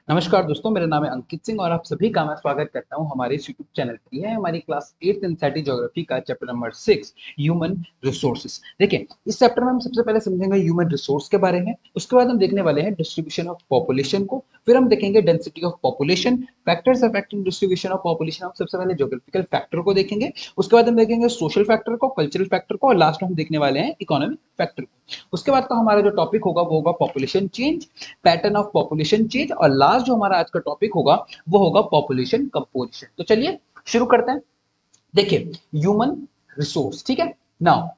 नमस्कार दोस्तों, मेरा नाम है अंकित सिंह और आप सभी का मैं स्वागत करता हूं हमारे इस यूट्यूब चैनल पर। यह है हमारी क्लास 8th एनसीईआरटी ज्योग्राफी का चैप्टर नंबर 6 ह्यूमन रिसोर्सेज। देखिए, इस चैप्टर में हम सबसे पहले समझेंगे ह्यूमन रिसोर्स के बारे में। उसके बाद हम देखने वाले हैं डिस्ट्रीब्यूशन ऑफ पॉपुलेशन को। फिर हम देखेंगे density of population, factors affecting distribution of population. हम सबसे पहले ज्योग्राफिकल फैक्टर को देखेंगे, उसके बाद हम देखेंगे सोशल फैक्टर को, कल्चरल फैक्टर को, और लास्ट में हम देखने वाले हैं इकोनॉमिक फैक्टर को। उसके बाद का हमारा जो टॉपिक होगा वो होगा population change, pattern of population change, और लास्ट जो हमारा आज का टॉपिक होगा वो होगा पॉपुलेशन कंपोजिशन। तो चलिए शुरू करते हैं। देखिए, ह्यूमन रिसोर्स, ठीक है। Now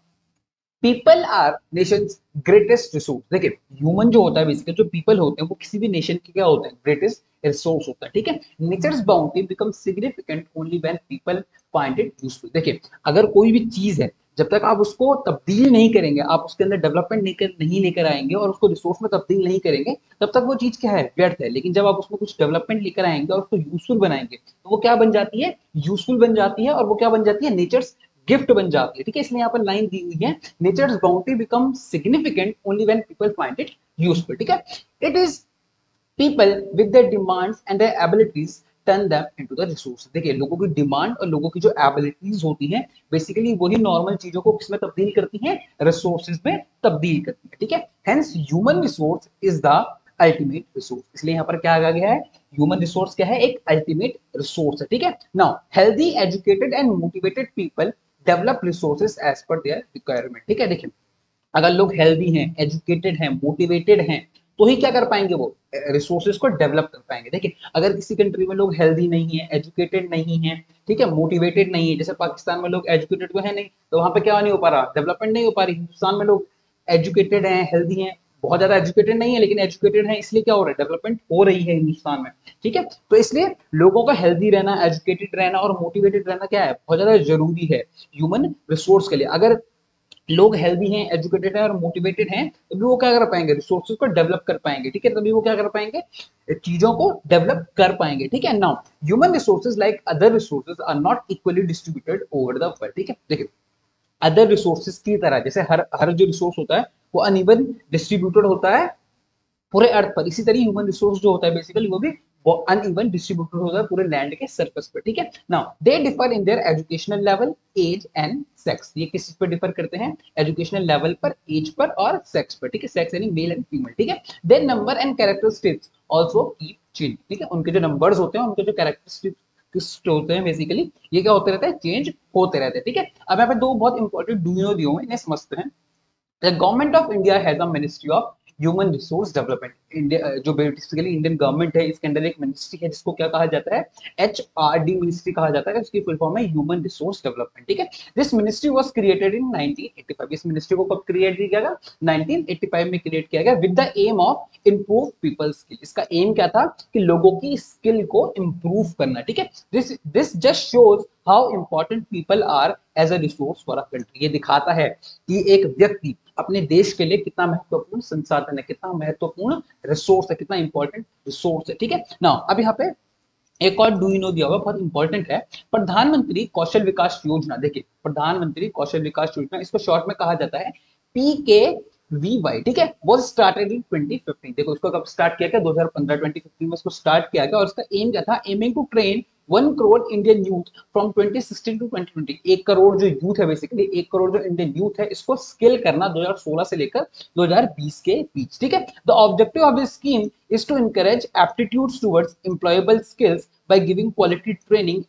people are nation's greatest resource. देखिए, ह्यूमन जो होता है बेसिकली, जो पीपल होते हैं वो किसी भी नेशन के क्या होते हैं, ग्रेटेस्ट रिसोर्स होता है, ठीक है। Nature's bounty become significant only when people find it useful. देखिए, अगर कोई भी चीज है, जब तक आप उसको तब्दील नहीं करेंगे, आप उसके अंदर डेवलपमेंट नहीं लेकर आएंगे और उसको रिसोर्स में तब्दील नहीं करेंगे, तब तक वो चीज क्या है, व्यर्थ है। लेकिन जब आप उसमें कुछ डेवलपमेंट लेकर आएंगे और उसको यूजफुल बनाएंगे, तो वो क्या बन जाती है, यूजफुल बन जाती है, और वो क्या बन जाती है, नेचर्स गिफ्ट बन जाती है, ठीक है। इसलिए यहाँ पर लाइन दी हुई है, nature's boundary become significant only when people find it useful, ठीक है। It is people with their demands and their abilities turn them into the resource. देखिए, लोगों की डिमांड और लोगों की जो एबिलिटीज होती हैं, बेसिकली वही नॉर्मल चीजों को किसमें तब्दील करती हैं, रिसोर्सेज में तब्दील करती है, ठीक है। Hence human resource is the ultimate resource. इसलिए यहाँ पर क्या आ गया है, ह्यूमन रिसोर्स क्या है, एक अल्टीमेट रिसोर्स है, ठीक है। Now healthy educated and motivated people develop resources as per their requirement, ठीक है। देखिए, अगर लोग हेल्दी हैं, एजुकेटेड हैं, मोटिवेटेड हैं, तो ही क्या कर पाएंगे, वो रिसोर्सेज को डेवलप कर पाएंगे। देखिए, अगर किसी कंट्री में लोग हेल्दी नहीं है, एजुकेटेड नहीं है, ठीक है, मोटिवेटेड नहीं है, जैसे पाकिस्तान में लोग एजुकेटेड तो है नहीं, तो वहां पे क्या नहीं हो पा रहा, डेवलपमेंट नहीं हो पा रही। हिंदुस्तान में लोग एजुकेटेड हैं, हेल्दी हैं, बहुत ज्यादा एजुकेटेड नहीं है लेकिन एजुकेटेड है, इसलिए क्या हो रहा है, डेवलपमेंट हो रही है हिंदुस्तान में, ठीक है। तो इसलिए लोगों का हेल्दी रहना, एजुकेटेड रहना और मोटिवेटेड रहना क्या है, बहुत ज्यादा जरूरी है ह्यूमन रिसोर्स के लिए। अगर लोग हेल्दी हैं, एजुकेटेड हैं और मोटिवेटेड हैं, तभी वो क्या कर पाएंगे, रिसोर्सेज को डेवलप कर पाएंगे, ठीक है। तभी वो क्या कर पाएंगे, चीजों को डेवलप कर पाएंगे, ठीक है। Now human resources like other resources are not equally distributed over the world, ठीक है। देखिए, अदर रिसोर्सेज की तरह, जैसे हर हर जो रिसोर्स होता है वो अनइवन डिस्ट्रीब्यूटेड होता है पूरे अर्थ पर, इसी तरह ह्यूमन रिसोर्स जो होता है बेसिकली वो भी अनइवन डिस्ट्रीब्यूटेड होता है पूरे लैंड के सरफेस पर, ठीक है। Now they differ in their educational level, age and sex. ये किस पर डिफर करते हैं, एजुकेशनल लेवल पर, एज पर और सेक्स पर, ठीक है। सेक्स यानी मेल एंड फीमेल, ठीक है। Their number and characteristics also keep change, ठीक है। उनके जो नंबर्स होते हैं, उनके जो कैरेक्टरिस्टिक्स होते हैं बेसिकली, ये क्या होते रहते हैं, चेंज होते रहते हैं, ठीक है। अब यहाँ पे दो बहुत इंपॉर्टेंट डू दिए हुए, इन्हें समझते हैं। The government of India has a ministry of human resource development. India जो बेसिकली इंडियन गवर्नमेंट है, इसके अंदर एक मिनिस्ट्री है जिसको क्या कहा जाता है, HRD मिनिस्ट्री कहा जाता है, उसकी फुल फॉर्म है ह्यूमन रिसोर्स डेवलपमेंट, ठीक है। This ministry was created in 1985। इस मिनिस्ट्री को कब क्रिएट किया गया, 1985 में क्रिएट किया गया, with the aim of improve people skill. इसका एम क्या था, कि लोगों की स्किल को इम्प्रूव करना, ठीक है। This just shows how important people are as a resource for a country. ये दिखाता है कि एक व्यक्ति अपने देश के लिए कितना महत्वपूर्ण संसाधन है, कितना महत्वपूर्ण रिसोर्स है, कितना इंपॉर्टेंट रिसोर्स है, ठीक है ना। अब यहाँ पे एक और डू यू नो दिया हुआ, बहुत इंपॉर्टेंट है, प्रधानमंत्री कौशल विकास योजना। देखिए, प्रधानमंत्री कौशल विकास योजना, इसको शॉर्ट में कहा जाता है PKVY, ठीक है। वो स्टार्टेड इन 2015। देखो, इसको कब स्टार्ट किया गया, 2015 2015 में इसको स्टार्ट किया गया, और इसका एम क्या था, aiming to train 1 crore Indian youth from 2016 to 2020। 1 crore जो यूथ है बेसिकली, 1 करोड़ जो इंडियन यूथ है, इसको स्किल करना 2016 से लेकर 2020 के बीच, ठीक है। The objective of this scheme is to encourage aptitudes towards employable skills by giving quality training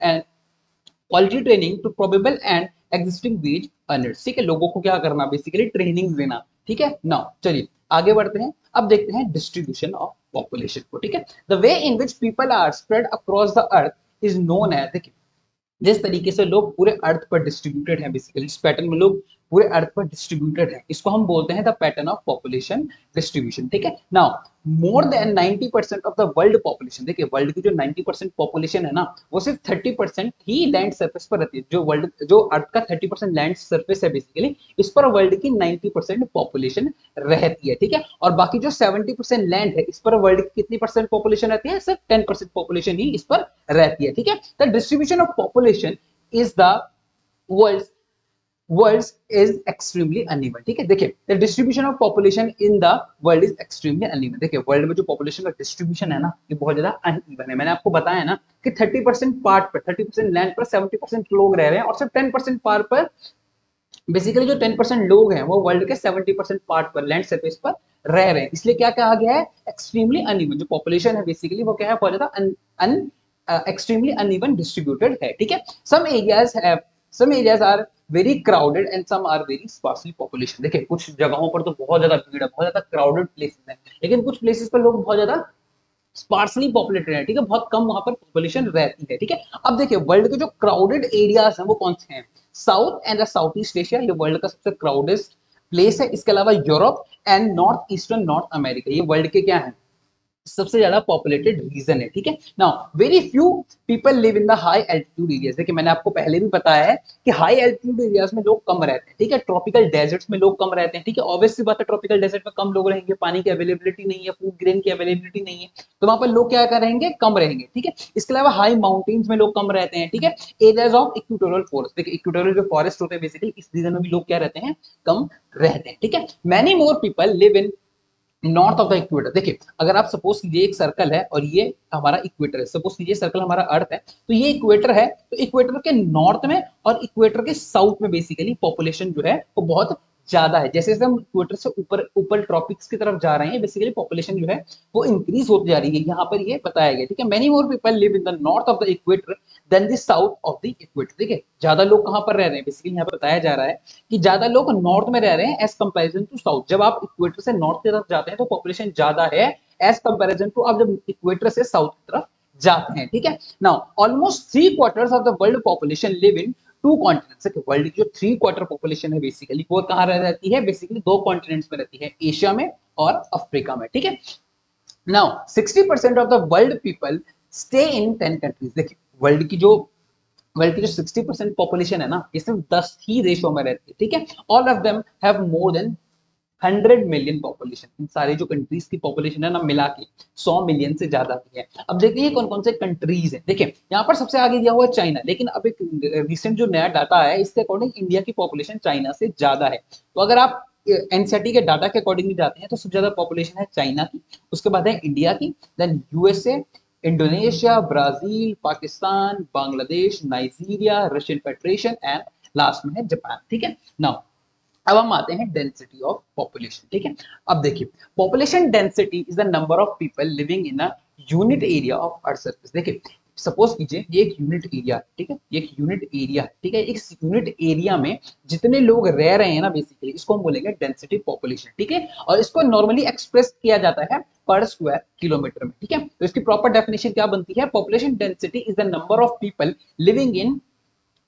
to probable and existing wage earners, ठीक है। लोगों को क्या करना, बेसिकली ट्रेनिंग देना, ठीक है। नाउ चलिए आगे बढ़ते हैं। अब देखते हैं डिस्ट्रीब्यूशन ऑफ पॉपुलेशन को, ठीक है। The way in which people are spread across the earth is known as, देखिए, जिस तरीके से लोग पूरे अर्थ पर डिस्ट्रीब्यूटेड हैं, बेसिकली इस पैटर्न में लोग पूरे अर्थ पर डिस्ट्रीब्यूटेड हैं, इसको हम बोलते हैं the pattern of population distribution, ठीक है। Now more than 90% of the world population, देखिए वर्ल्ड की जो 90% पॉपुलेशन है ना, वो सिर्फ 30% ही लैंड सरफेस पर रहती है। जो अर्थ का 30% लैंड सरफेस है बेसिकली, इस पर वर्ल्ड की 90% पॉपुलेशन रहती है, ठीक है। और बाकी जो 70% लैंड है, इस पर वर्ल्ड की कितनी परसेंट पॉपुलेशन रहती है, सिर्फ 10% पॉपुलेशन ही इस पर रहती है, ठीक है। The distribution of population is the world world is extremely uneven, ठीक है। देखिए the distribution of population in the world is extremely uneven. देखिए वर्ल्ड में जो पॉपुलेशन का डिस्ट्रीब्यूशन है ना, ये बहुत ज्यादा अनइवन है। मैंने आपको बताया ना कि 30% पार्ट पर, 30% लैंड पर 70% लोग रह रहे हैं, और सिर्फ 10% पार्ट पर, बेसिकली जो 10% लोग हैं वो वर्ल्ड के 70% पार्ट पर, लैंड सरफेस पर रह रहे हैं। इसलिए क्या कहा गया है, एक्सट्रीमली अनइवन। जो पॉपुलेशन है बेसिकली वो क्या है, बहुत ज्यादा एक्सट्रीमली अनइवन डिस्ट्रीब्यूटेड है, ठीक है। Some areas are very crowded and some are very sparsely population. देखिए कुछ जगहों पर तो बहुत ज्यादा भीड़ है, बहुत ज्यादा क्राउडेड प्लेसेस है, लेकिन कुछ प्लेसेस पर लोग बहुत ज्यादा स्पार्सली पॉपुलेटेड है, ठीक है, बहुत कम वहां पर पॉपुलेशन रहती है, ठीक है। अब देखिए वर्ल्ड के जो क्राउडेड एरियाज हैं वो कौन से हैं, south and south east Asia, ये वर्ल्ड का सबसे क्राउडेस्ट प्लेस है। इसके अलावा Europe and north eastern north America, ये वर्ल्ड के क्या है, सबसे ज्यादा पॉपुलेटेड रीजन है, ठीक है। Now very few people live in the high altitude areas. देखिए मैंने आपको पहले भी बताया है कि हाई एल्टीट्यूड एरियाज में लोग कम रहते हैं, ठीक है। ट्रॉपिकल डेजर्ट्स में लोग कम रहते हैं, ठीक है। ऑब्वियस सी बात है, ट्रॉपिकल डेजर्ट में कम लोग रहेंगे, पानी की अवेलेबिलिटी नहीं है, फूड ग्रेन की अवेलेबिलिटी नहीं है, तो वहां पर लोग क्या करेंगे, कम रहेंगे, ठीक है। इसके अलावा हाई माउंटेन्स में लोग कम रहते हैं, ठीक है। एरियाज ऑफ इक्वेटोरियल फॉरेस्ट, देखिए इक्वेटोरियल जो फॉरेस्ट होते हैं बेसिकली इस रीजन में भी लोग क्या रहते हैं, कम रहते हैं, ठीक है। Many more people live in north of the equator. देखिए अगर आप सपोज कीजिए एक सर्कल है और ये हमारा इक्वेटर है, सपोज कीजिए सर्कल हमारा अर्थ है, तो ये इक्वेटर है, तो इक्वेटर के नॉर्थ में और इक्वेटर के साउथ में बेसिकली पॉपुलेशन जो है वो बहुत ज्यादा है। जैसे जैसे हम इक्वेटर से ऊपर ऊपर ट्रॉपिक्स की तरफ जा रहे हैं, बेसिकली पॉपुलेशन जो है वो इंक्रीज होती जा रही है, यहाँ पर ये बताया गया, ठीक है। Many more people live in the north of the equator than the south of the equator. ठीक है, ज्यादा लोग कहाँ पर रह रहे हैं, बेसिकली यहाँ पर बताया जा रहा है कि ज्यादा लोग नॉर्थ में रह रहे हैं एज कंपेरिजन टू साउथ। जब आप इक्वेटर से नॉर्थ की तरफ जाते हैं तो पॉपुलेशन ज्यादा है एज कंपेरिजन टू आप जब इक्वेटर से साउथ की तरफ जाते हैं, ठीक है। Now almost 3/4 of the world population live in two continents. World की जो 3/4 पॉपुलेशन है बेसिकली वो कहाँ रहती है, बेसिकली दो कॉन्टिनेंट्स में रहती है, एशिया में और अफ्रीका में, ठीक है। Now 60% of the world people stay in 10 countries. देखिए वर्ल्ड की जो 60% पॉपुलेशन है ना, ये सिर्फ 10 ही देशों में रहती है, ठीक है। All of them have more than 100 million population. इन सारी जो कंट्रीज की पॉपुलेशन है ना मिला के 100 मिलियन से ज्यादा की है। अब देखिए कौन कौन से कंट्रीज है। देखिए यहाँ पर सबसे आगे दिया हुआ है चाइना, लेकिन अब एक रिसेंट जो नया डाटा है इसके अकॉर्डिंग इंडिया की पॉपुलेशन चाइना से ज्यादा है। तो अगर आप एनसीईआरटी के डाटा के अकॉर्डिंग जाते हैं तो सबसे ज्यादा पॉपुलेशन है चाइना की, उसके बाद है इंडिया की, then USA, Indonesia, Brazil, Pakistan, Bangladesh, Nigeria, Russian federation and last में है जापान, ठीक है। नाउ अब हम आते हैं डेंसिटी ऑफ पॉपुलेशन, ठीक है। अब देखिए population density is the number of people living in a unit area of earth surface. देखिए सपोज कीजिए ये एक यूनिट एरिया है, ठीक है, ये एक यूनिट एरिया है, ठीक है। इस यूनिट एरिया में जितने लोग रह रहे हैं ना बेसिकली इसको हम बोलेंगे डेंसिटी पॉपुलेशन, ठीक है। और इसको नॉर्मली एक्सप्रेस किया जाता है पर स्क्वायर किलोमीटर में, ठीक है। तो इसकी प्रॉपर डेफिनेशन क्या बनती है, population density is the number of people living in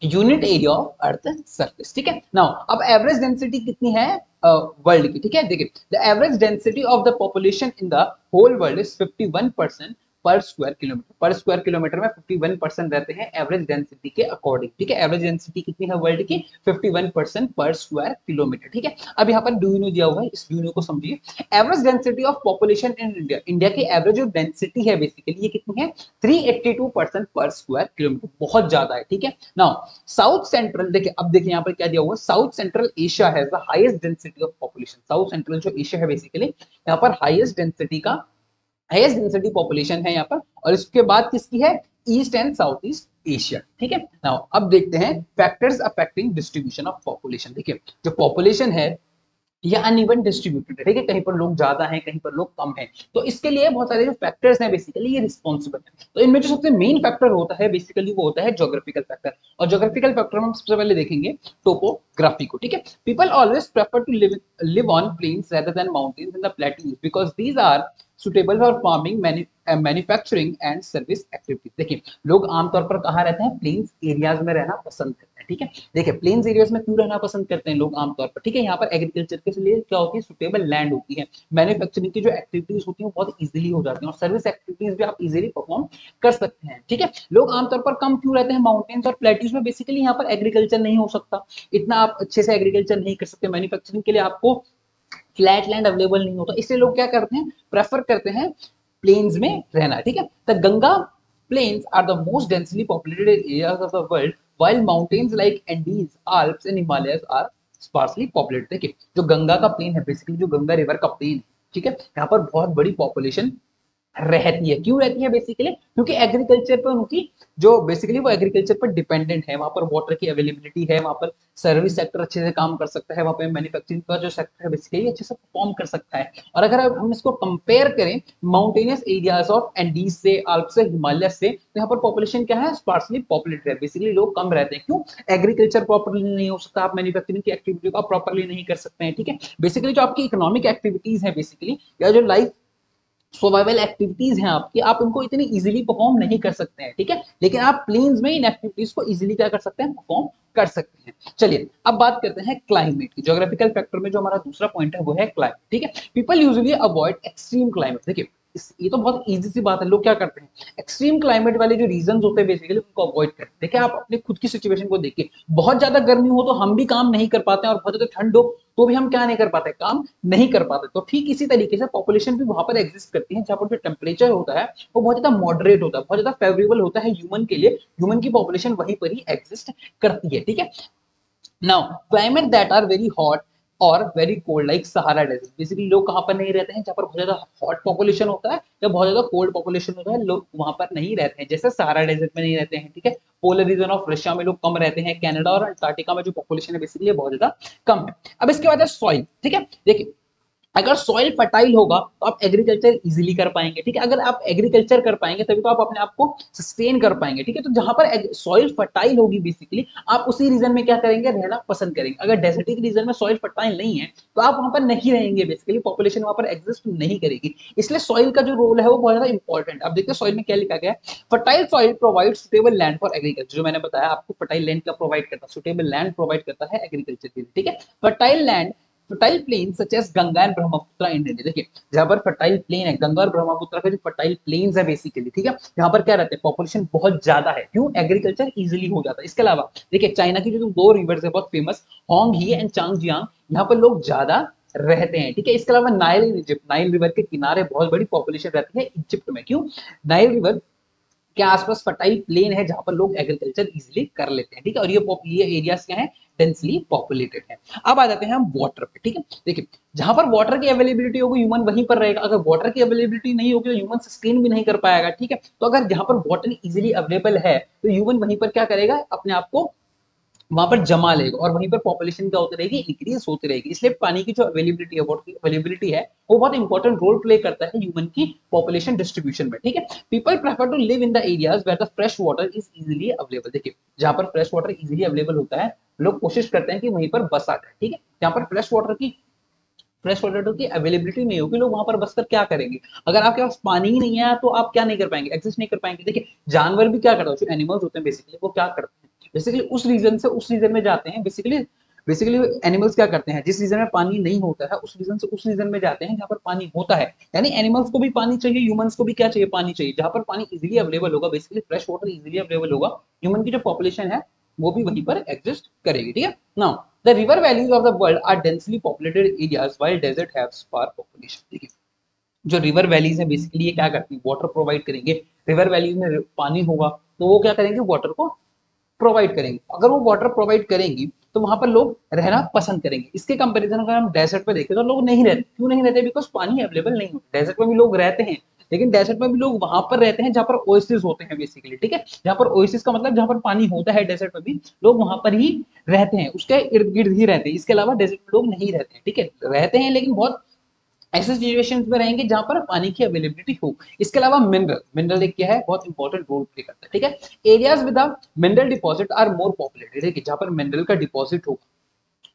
unit area of earth surface, ठीक है। नाउ अब एवरेज डेंसिटी कितनी है वर्ल्ड की, ठीक है। देखिए the average density of the population in the whole world is 51% per square kilometre. Per square kilometre में 51% रहते हैं एवरेज डेंसिटी के अकॉर्डिंग, ठीक है। एवरेज डेंसिटी कितनी है वर्ल्ड की, 51% पर स्क्वायर किलोमीटर, ठीक है। अब यहाँ पर ड्यूनो दिया हुआ है, इस ड्यूनो को समझिए। Average density of population in India, India की एवरेज जो डेंसिटी है बेसिकली ये कितनी है, 382% पर स्क्वायर किलोमीटर, बहुत ज्यादा है, ठीक है। नाउ साउथ सेंट्रल, देखिए अब देखिए यहाँ पर क्या दिया हुआ है, south central Asia has the highest density of population. South central जो एशिया है बेसिकली यहाँ पर हाईएस्ट डेंसिटी पॉपुलेशन है यहाँ पर, और इसके बाद किसकी है, east and south east Asia, ठीक है। नाउ अब देखते हैं factors affecting distribution of population. देखिए जो पॉपुलेशन है ये अनइवन डिस्ट्रीब्यूटेड है, ठीक है, कहीं पर लोग ज्यादा हैं कहीं पर लोग कम हैं, तो इसके लिए बहुत सारे जो फैक्टर्स हैं बेसिकली ये रिस्पॉन्सिबल है। तो इनमें जो सबसे मेन फैक्टर होता है बेसिकली वो होता है ज्योग्राफिकल फैक्टर, और ज्योग्राफिकल फैक्टर में हम सबसे पहले देखेंगे टोपोग्राफी को, ठीक है। People always prefer to live on plains rather than mountains in the plateaus because these are suitable for farming, manufacturing and service activities. देखिए लोग आमतौर पर कहाँ रहते हैं, प्लेन्स एरियाज में रहना पसंद करते हैं, ठीक है। देखिए प्लेन्स एरियाज में क्यों रहना पसंद करते हैं लोग आमतौर पर, ठीक है, यहाँ पर एग्रीकल्चर के लिए क्या होती है, सुटेबल लैंड होती है, मैन्युफैक्चरिंग की जो एक्टिविटीज होती है वो बहुत इजीली हो जाती है, और सर्विस एक्टिविटीज भी आप इजीली परफॉर्म कर सकते हैं, ठीक है। लोग आमतौर पर कम क्यों रहते हैं माउंटेन्स और प्लेट्यूज में, बेसिकली यहाँ पर एग्रीकल्चर नहीं हो सकता, इतना आप अच्छे से एग्रीकल्चर नहीं कर सकते, मैन्युफैक्चरिंग के लिए आपको फ्लैट लैंड अवेलेबल नहीं होता, इसलिए लोग क्या करते हैं, प्रेफर करते हैं प्लेन्स में रहना, ठीक है। The Ganga plains are the most densely populated areas of the world while mountains like Andes, Alps and Himalayas are sparsely populated। देखिए जो गंगा का प्लेन है, बेसिकली जो गंगा रिवर का प्लेन है, ठीक है, यहाँ पर बहुत बड़ी पॉपुलेशन रहती है। क्यों रहती है? बेसिकली क्योंकि एग्रीकल्चर पर उनकी जो बेसिकली वो एग्रीकल्चर पर डिपेंडेंट है, वहां पर वाटर की अवेलेबिलिटी है, वहां पर सर्विस सेक्टर अच्छे से काम कर सकता है, वहां पर मैन्युफैक्चरिंग का जो सेक्टर है बेसिकली अच्छे से परफॉर्म कर सकता है। और अगर हम इसको कंपेयर करें माउंटेनियस एरियाज ऑफ एंडीज से, आल्प से, हिमालय से, तो यहाँ पर पॉपुलेशन क्या है? स्पार्सली पॉपुलेटेड है, बेसिकली लोग कम रहते हैं। क्यों? एग्रीकल्चर प्रॉपरली नहीं हो सकता, आप मैन्युफैक्चरिंग की एक्टिविटी को आप प्रॉपरली नहीं कर सकते हैं, ठीक है। बेसिकली जो आपकी इकोनॉमिक एक्टिविटीज है बेसिकली, या जो लाइफ सर्वाइवल एक्टिविटीज हैं आपकी, आप उनको इतनी इजीली परफॉर्म नहीं कर सकते हैं, ठीक है। लेकिन आप प्लेन्स में इन एक्टिविटीज को इजीली क्या कर सकते हैं? परफॉर्म कर सकते हैं। चलिए अब बात करते हैं क्लाइमेट की। ज्योग्राफिकल फैक्टर में जो हमारा दूसरा पॉइंट है वो है क्लाइमेट, ठीक है। People usually avoid extreme climate. देखिए ये तो बहुत इजी सी बात है, लोग क्या करते हैं? एक्सट्रीम क्लाइमेट वाले जो रीजन होते हैं बेसिकली उनको अवॉइड करते हैं। देखिए आप अपने खुद की सिचुएशन को देखिए, बहुत ज्यादा गर्मी हो तो हम भी काम नहीं कर पाते हैं, और बहुत ज्यादा ठंड हो तो भी हम क्या नहीं कर पाते? काम नहीं कर पाते। तो ठीक इसी तरीके से पॉपुलेशन भी वहां पर एग्जिस्ट करती है जहां पर जो टेम्परेचर होता है वो बहुत ज्यादा मॉडरेट होता है, बहुत ज्यादा फेवरेबल होता है ह्यूमन के लिए, ह्यूमन की पॉपुलेशन वहीं पर ही एग्जिस्ट करती है, ठीक है। Now climate that are very hot और very cold like Sahara desert, basically लोग कहां पर नहीं रहते हैं? जहां पर बहुत ज्यादा हॉट पॉपुलेशन होता है या बहुत ज्यादा कोल्ड पॉपुलेशन होता है, लोग वहां पर नहीं रहते हैं। जैसे सहारा डेजर्ट में नहीं रहते हैं, ठीक है। पोलर रीजन ऑफ रशिया में लोग कम रहते हैं, कनाडा और अंटार्कटिका में जो पॉपुलेशन है बेसिकली बहुत ज्यादा कम है। अब इसके बाद है सॉइल, ठीक है। देखिए अगर सॉइल फर्टाइल होगा तो आप एग्रीकल्चर इजीली कर पाएंगे, ठीक है। अगर आप एग्रीकल्चर कर पाएंगे तभी तो आप अपने आप को सस्टेन कर पाएंगे, ठीक है। तो जहां पर सॉइल फर्टाइल होगी बेसिकली आप उसी रीजन में क्या करेंगे? रहना पसंद करेंगे। अगर डेजर्टिक रीजन में सॉइल फर्टाइल नहीं है तो आप वहां पर नहीं रहेंगे, बेसिकली पॉपुलेशन वहां पर एग्जिस्ट नहीं करेगी। इसलिए सॉइल का जो रोल है वो बहुत ज्यादा इंपॉर्टेंट है। अब देखिए सॉइल में क्या लिखा गया है? Fertile soil provide suitable land for agriculture. जो मैंने बताया आपको, फर्टाइल लैंड क्या प्रोवाइड करता है? सुटेबल लैंड प्रोवाइड करता है एग्रीकल्चर के लिए, ठीक है। Fertile land, fertile plain such as Ganga and Brahmaputra in India. देखिए जहां पर फर्टाइल प्लेन है, गंगा और ब्रह्मपुत्र का जो फर्टाइल प्लेन्स है बेसिकली, ठीक है, यहाँ पर क्या रहते हैं? पॉपुलेशन बहुत ज्यादा है। क्यों? एग्रीकल्चर इजीली हो जाता है। इसके अलावा देखिए चाइना की जो दो रिवर्स है बहुत famous, Hong he and Changjiang, यहाँ पर लोग ज्यादा रहते हैं, ठीक है। इसके अलावा Nile in Egypt, Nile river के किनारे बहुत बड़ी पॉपुलेशन रहती है इजिप्ट में। क्यों? नाइल रिवर के आसपास फर्टाइल प्लेन है जहां पर लोग एग्रीकल्चर इजीली कर लेते हैं, ठीक है। और ये एरियाज क्या है? डेंसली पॉपुलेटेड है। अब आ जाते हैं हम वाटर पे, ठीक है। देखिए जहां पर वाटर की अवेलेबिलिटी होगी ह्यूमन वहीं पर रहेगा। अगर वाटर की अवेलेबिलिटी नहीं होगी तो ह्यूमन सस्टेन भी नहीं कर पाएगा, ठीक है। तो अगर जहां पर वाटर इजीली अवेलेबल है तो ह्यूमन वहीं पर क्या करेगा? अपने आप को वहां पर जमा लेगा और वहीं पर पॉपुलेशन क्या होती रहेगी? इंक्रीज होती रहेगी। इसलिए पानी की जो अवेलेबिलिटी है, वाटर की अवेलेबिलिटी है, वो बहुत इंपॉर्टेंट रोल प्ले करता है ह्यूमन की पॉपुलेशन डिस्ट्रीब्यूशन में, ठीक है। People prefer to live in the areas where the fresh water is easily available. देखिए जहां पर फ्रेश वाटर इजीली अवेलेबल होता है लोग कोशिश करते हैं कि वहीं पर बसा जाए, ठीक है। जहां पर फ्रेश वाटर की अवेलेबिलिटी नहीं होगी, लोग वहां पर बसकर क्या करेंगे? अगर आपके पास पानी ही नहीं है तो आप क्या नहीं कर पाएंगे? एग्जिस्ट नहीं कर पाएंगे। देखिए जानवर भी क्या करते हैं, जो एनिमल्स होते हैं बेसिकली वो क्या करते हैं? बेसिकली उस रीजन से उस रीजन में जाते हैं। बेसिकली एनिमल्स क्या करते हैं? जिस रीजन में पानी नहीं होता है उस रीजन से उस रीजन में जाते हैं जहां पर पानी होता है। यानी एनिमल्स को भी पानी चाहिए, ह्यूमंस को भी क्या चाहिए? पानी चाहिए। जहां पर पानी इजीली अवेलेबल होगा, basically fresh water easily available होगा, ह्यूमन की जो पॉपुलेशन है वो भी वहीं पर एग्जिस्ट करेगी, ठीक है। Now the river valleys of the world are densely populated areas while desert have sparse population. देखिए जो रिवर वैलीज है बेसिकली ये क्या करती है? वाटर प्रोवाइड करेंगे। रिवर वैलीज में पानी होगा तो वो क्या करेंगे? वाटर को प्रोवाइड करेंगे। अगर वो वाटर प्रोवाइड करेंगी तो वहां पर लोग रहना पसंद करेंगे। इसके कंपैरिजन अगर हम डेजर्ट पे देखें तो लोग नहीं रहते। क्यों नहीं रहते? बिकॉज पानी अवेलेबल नहीं होता। डेजर्ट में भी लोग रहते हैं लेकिन डेजर्ट में भी लोग वहां पर रहते हैं जहां पर ओएसिस होते हैं बेसिकली, ठीक है। जहां पर ओएसिस का मतलब जहां पर पानी होता है, डेजर्ट में भी लोग वहां पर ही रहते हैं, उसके इर्द गिर्द ही रहते हैं। इसके अलावा डेजर्ट में लोग नहीं रहते हैं, ठीक है। रहते हैं लेकिन बहुत ऐसे सिचुएशंस में रहेंगे जहां पर पानी की अवेलेबिलिटी हो। इसके अलावा मिनरल एक क्या है? बहुत इंपॉर्टेंट रोल प्ले करता है, ठीक है। Areas with mineral deposit are more populated, है जहां पर मिनरल का डिपॉजिट हो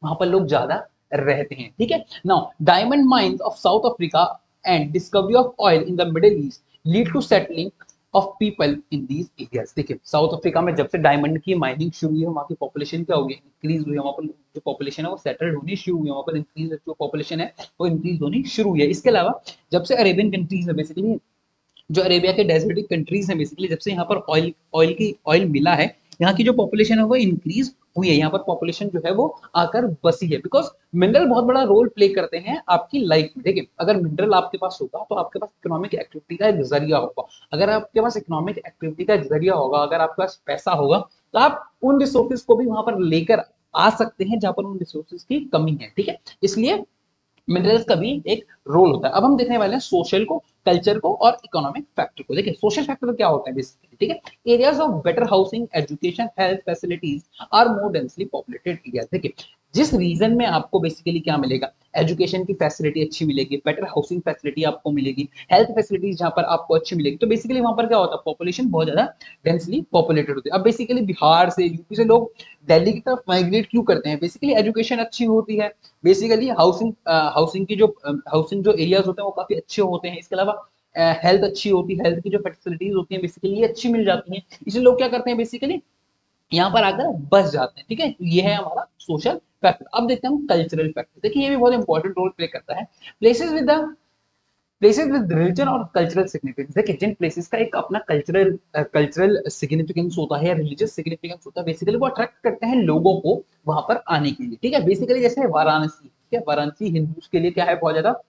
वहां पर लोग ज्यादा रहते हैं, ठीक है। Now diamond mines of South Africa and discovery of oil in the Middle East lead to settling of people in these areas. देखिए साउथ अफ्रीका में जब से डायमंड की माइनिंग शुरू हुई है वहां की पॉपुलेशन क्या हो गई? इंक्रीज हुई है। वहां पर जो पॉपुलेशन है वो सेटल्ड होनी शुरू हुई है, वहां पर इंक्रीज जो पॉपुलेशन है वो इंक्रीज होनी शुरू हुई है। इसके अलावा जब से अरेबियन कंट्रीज है बेसिकली, जो अरेबिया के डेजर्टिक कंट्रीज हैं बेसिकली, जब से यहाँ पर ऑयल मिला है यहाँ की जो पॉपुलेशन है वो इंक्रीज हुई है। यहाँ पर पॉपुलेशन जो है वो आकर बसी है बिकॉज मिनरल बहुत बड़ा रोल प्ले करते हैं आपकी लाइफ में। देखिए अगर मिनरल आपके पास होगा तो आपके पास इकोनॉमिक एक्टिविटी का एक जरिया होगा। अगर आपके पास इकोनॉमिक एक्टिविटी का एक जरिया होगा, अगर आपके पास पैसा होगा तो आप उन रिसोर्सेज को भी वहां पर लेकर आ सकते हैं जहां पर उन रिसोर्सेज की कमी है, ठीक है। इसलिए मिनरल्स का भी एक रोल होता है। अब हम देखने वाले हैं सोशल को, कल्चर को और इकोनॉमिक फैक्टर को। देखिए सोशल फैक्टर क्या होता है बेसिकली, ठीक है। Areas of better housing, education, health facilities are more densely populated areas. देखिए जिस रीजन में आपको बेसिकली क्या मिलेगा, एजुकेशन की फैसिलिटी अच्छी मिलेगी, बेटर हाउसिंग फैसिलिटी आपको मिलेगी, हेल्थ फैसिलिटीज जहां पर आपको अच्छी मिलेगी, तो बेसिकली वहां पर क्या होता है, पॉपुलेशन बहुत ज्यादा डेंसली पॉपुलेटेड होती है। अब बेसिकली बिहार से, यूपी से लोग दिल्ली की तरफ माइग्रेट क्यों करते हैं, बेसिकली एजुकेशन अच्छी होती है, बेसिकली हाउसिंग की जो हाउसिंग जो एरियाज होते हैं वो काफी अच्छे होते हैं, इसके अलावा हेल्थ अच्छी होती है, हेल्थ की जो फैसिलिटीज होती है बेसिकली ये अच्छी मिल जाती हैं, इसलिए लोग क्या करते हैं बेसिकली यहाँ पर आकर बस जाते हैं, ठीक है। तो ये है हमारा सोशल फैक्टर। अब देखते हैं हम कल्चरल फैक्टर। देखिए ये भी बहुत इंपॉर्टेंट रोल प्ले करता है। Places with the places with religion और कल्चरल सिग्निफिकेंस। देखिए जिन प्लेसेस का एक अपना कल्चरल सिग्निफिकेंस होता है या रिलीजियस सिग्निफिकेंस होता है, बेसिकली वो अट्रैक्ट करते हैं लोगों को वहां पर आने के लिए, ठीक है। बेसिकली जैसे वाराणसी, ठीक है, वाराणसी हिंदूज के लिए क्या है, बहुत ज्यादा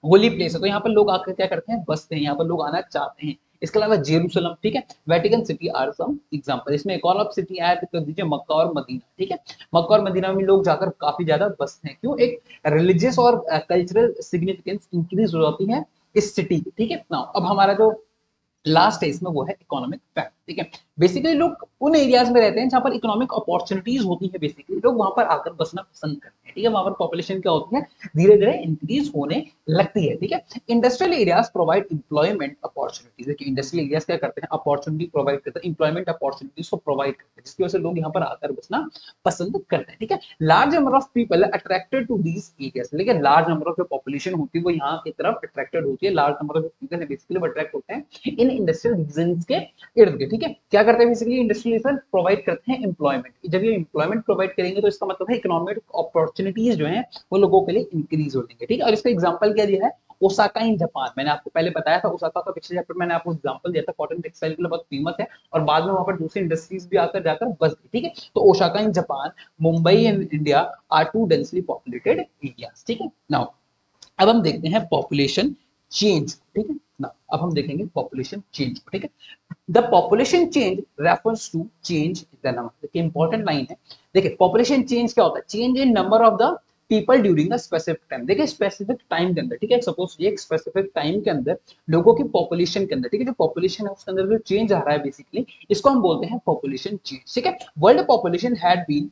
होली प्लेस है, तो यहाँ पर लोग आकर क्या करते हैं, बसते हैं, यहाँ पर लोग आना चाहते हैं। इसके अलावा जेरूसलम, ठीक है, Vatican City are some example. इसमें एक और आप सिटी ऐड कर दीजिए, मक्का और मदीना, ठीक है। मक्का और मदीना में लोग जाकर काफी ज्यादा बसते हैं, क्यों, एक रिलीजियस और कल्चरल सिग्निफिकेंस इंक्रीज हो जाती है इस सिटी की, ठीक है ना। अब हमारा जो लास्ट है इसमें वो है इकोनॉमिक फैक्ट, ठीक है। बेसिकली लोग उन एरियाज में रहते हैं जहां पर इकोनॉमिक अपॉर्चुनिटीज होती है, बेसिकली लोग वहां पर आकर बसना पसंद करते हैं, ठीक है। वहां पर पॉपुलेशन क्या होती है, धीरे धीरे इंक्रीज होने लगती है, ठीक है। Industrial areas provide employment opportunities. देखिए इंडस्ट्रियल एरियाज क्या करते हैं, अपॉर्चुनिटी प्रोवाइड करते हैं, एम्प्लॉयमेंट अपॉर्चुनिटीज को प्रोवाइड करते हैं, जिसकी वजह से लोग यहाँ पर आकर बसना पसंद करते हैं, ठीक है। Large number of people attracted to these areas. लेकिन लार्ज नंबर ऑफ जो पॉपुलेशन होती है वो यहाँ की तरफ अट्रैक्टेड होती है, लार्ज नंबर ऑफ पीपल है बेसिकली अट्रैक्ट होते हैं इन इंडस्ट्रियल रीजन के इर्द गिर्द, ठीक है। क्या करते हैं बेसिकली, इंडस्ट्रियल प्रोवाइड करते हैं एम्प्लॉयमेंट। जब ये एम्प्लॉयमेंट प्रोवाइड करेंगे तो इसका मतलब है इकोनॉमिक अपॉर्चुनिटीज जो है वो लोगों के लिए इंक्रीज हो जाएंगे, ठीक है। और इसका एग्जांपल क्या दिया है, ओसाका इन जापान। मैंने आपको पहले बताया था ओसाका का, पिछले चैप्टर मैंने आपको एग्जांपल दिया था, कॉटन टेक्सटाइल के लिए बहुत फेमस है, और बाद में वहां पर दूसरी इंडस्ट्रीज भी आकर जाकर बस गई, ठीक है। तो Osaka in Japan, Mumbai in India are two densely populated areas, ठीक है। नाउ अब हम देखते हैं पॉपुलेशन चेंज, ठीक है ना। अब हम देखेंगे पॉपुलेशन चेंज, ठीक है। The population change refers to change in the number. देखिए इंपॉर्टेंट लाइन है। देखिए पॉपुलेशन चेंज क्या होता है, change in number of the people during a specific time. देखिए स्पेसिफिक टाइम के अंदर, ठीक है, सपोज ये एक स्पेसिफिक टाइम के अंदर लोगों की पॉपुलेशन के अंदर, ठीक है, जो पॉपुलेशन है उसके अंदर जो चेंज आ रहा है बेसिकली, इसको हम बोलते हैं पॉपुलेशन चेंज, ठीक है। World population had been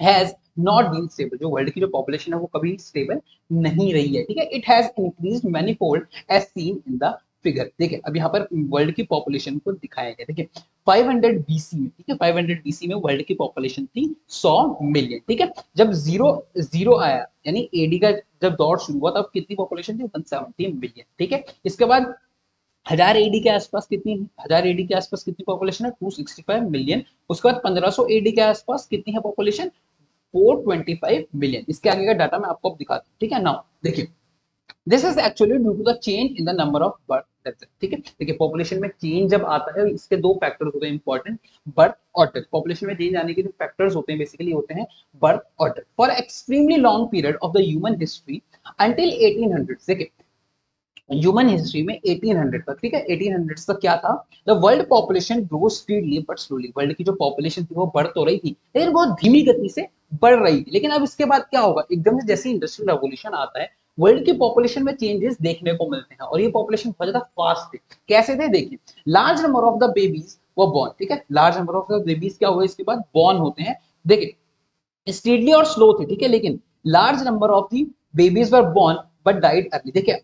has not been stable. जो वर्ल्ड की जो पॉपुलेशन है वो कभी स्टेबल नहीं रही है, ठीक है। It has increase manifold as seen in the figure. देखिए अब यहाँ पर वर्ल्ड की पॉपुलेशन को दिखाया गया, देखिए 500 बीसी में, ठीक है, 500 बीसी में वर्ल्ड की पॉपुलेशन थी 100 मिलियन, ठीक है। जब जीरो जीरो आया यानी एडी का जब दौर शुरू हुआ तब कितनी पॉपुलेशन थी, 170 मिलियन, ठीक है। इसके बाद 1000 एडी के आसपास कितनी, 1000 एडी के आसपास कितनी पॉपुलेशन है, 265 मिलियन। उसके बाद 1500 एडी के आसपास कितनी है पॉपुलेशन, 425 मिलियन। इसके आगे का डाटा मैं आपको अब दिखाता हूँ, ठीक है। नाउ देखिए this is actually due to the change in the number of birth death, ठीक है। देखिए पॉपुलेशन में चेंज जब आता है इसके दो फैक्टर्स होते हैं इंपॉर्टेंट, बर्थ और डेथ। पॉपुलेशन में चेंज आने के जो फैक्टर्स होते हैं बेसिकली होते हैं बर्थ और death. For extremely long period of the human history until 1800, देखिए ह्यूमन हिस्ट्री में 1800 तक, ठीक है, 1800 तक क्या था, the world population grow speedily but slowly. World की जो पॉपुलेशन थी वो बढ़ तो रही थी लेकिन बहुत धीमी गति से बढ़ रही थी। लेकिन अब इसके बाद क्या होगा, एकदम से जैसे इंडस्ट्रियल रेवोल्यूशन आता है वर्ल्ड की पॉपुलेशन में चेंजेस देखने को मिलते हैं, और ये पॉपुलेशन बहुत ज्यादा फास्ट थे। कैसे थे, देखिए large number of the babies वो बॉर्न, ठीक है, large number of the babies क्या हुए इसके बाद बॉर्न होते हैं। देखिए स्पीडली और स्लो थे, ठीक है, लेकिन large number of the babies were born but died early. देखिए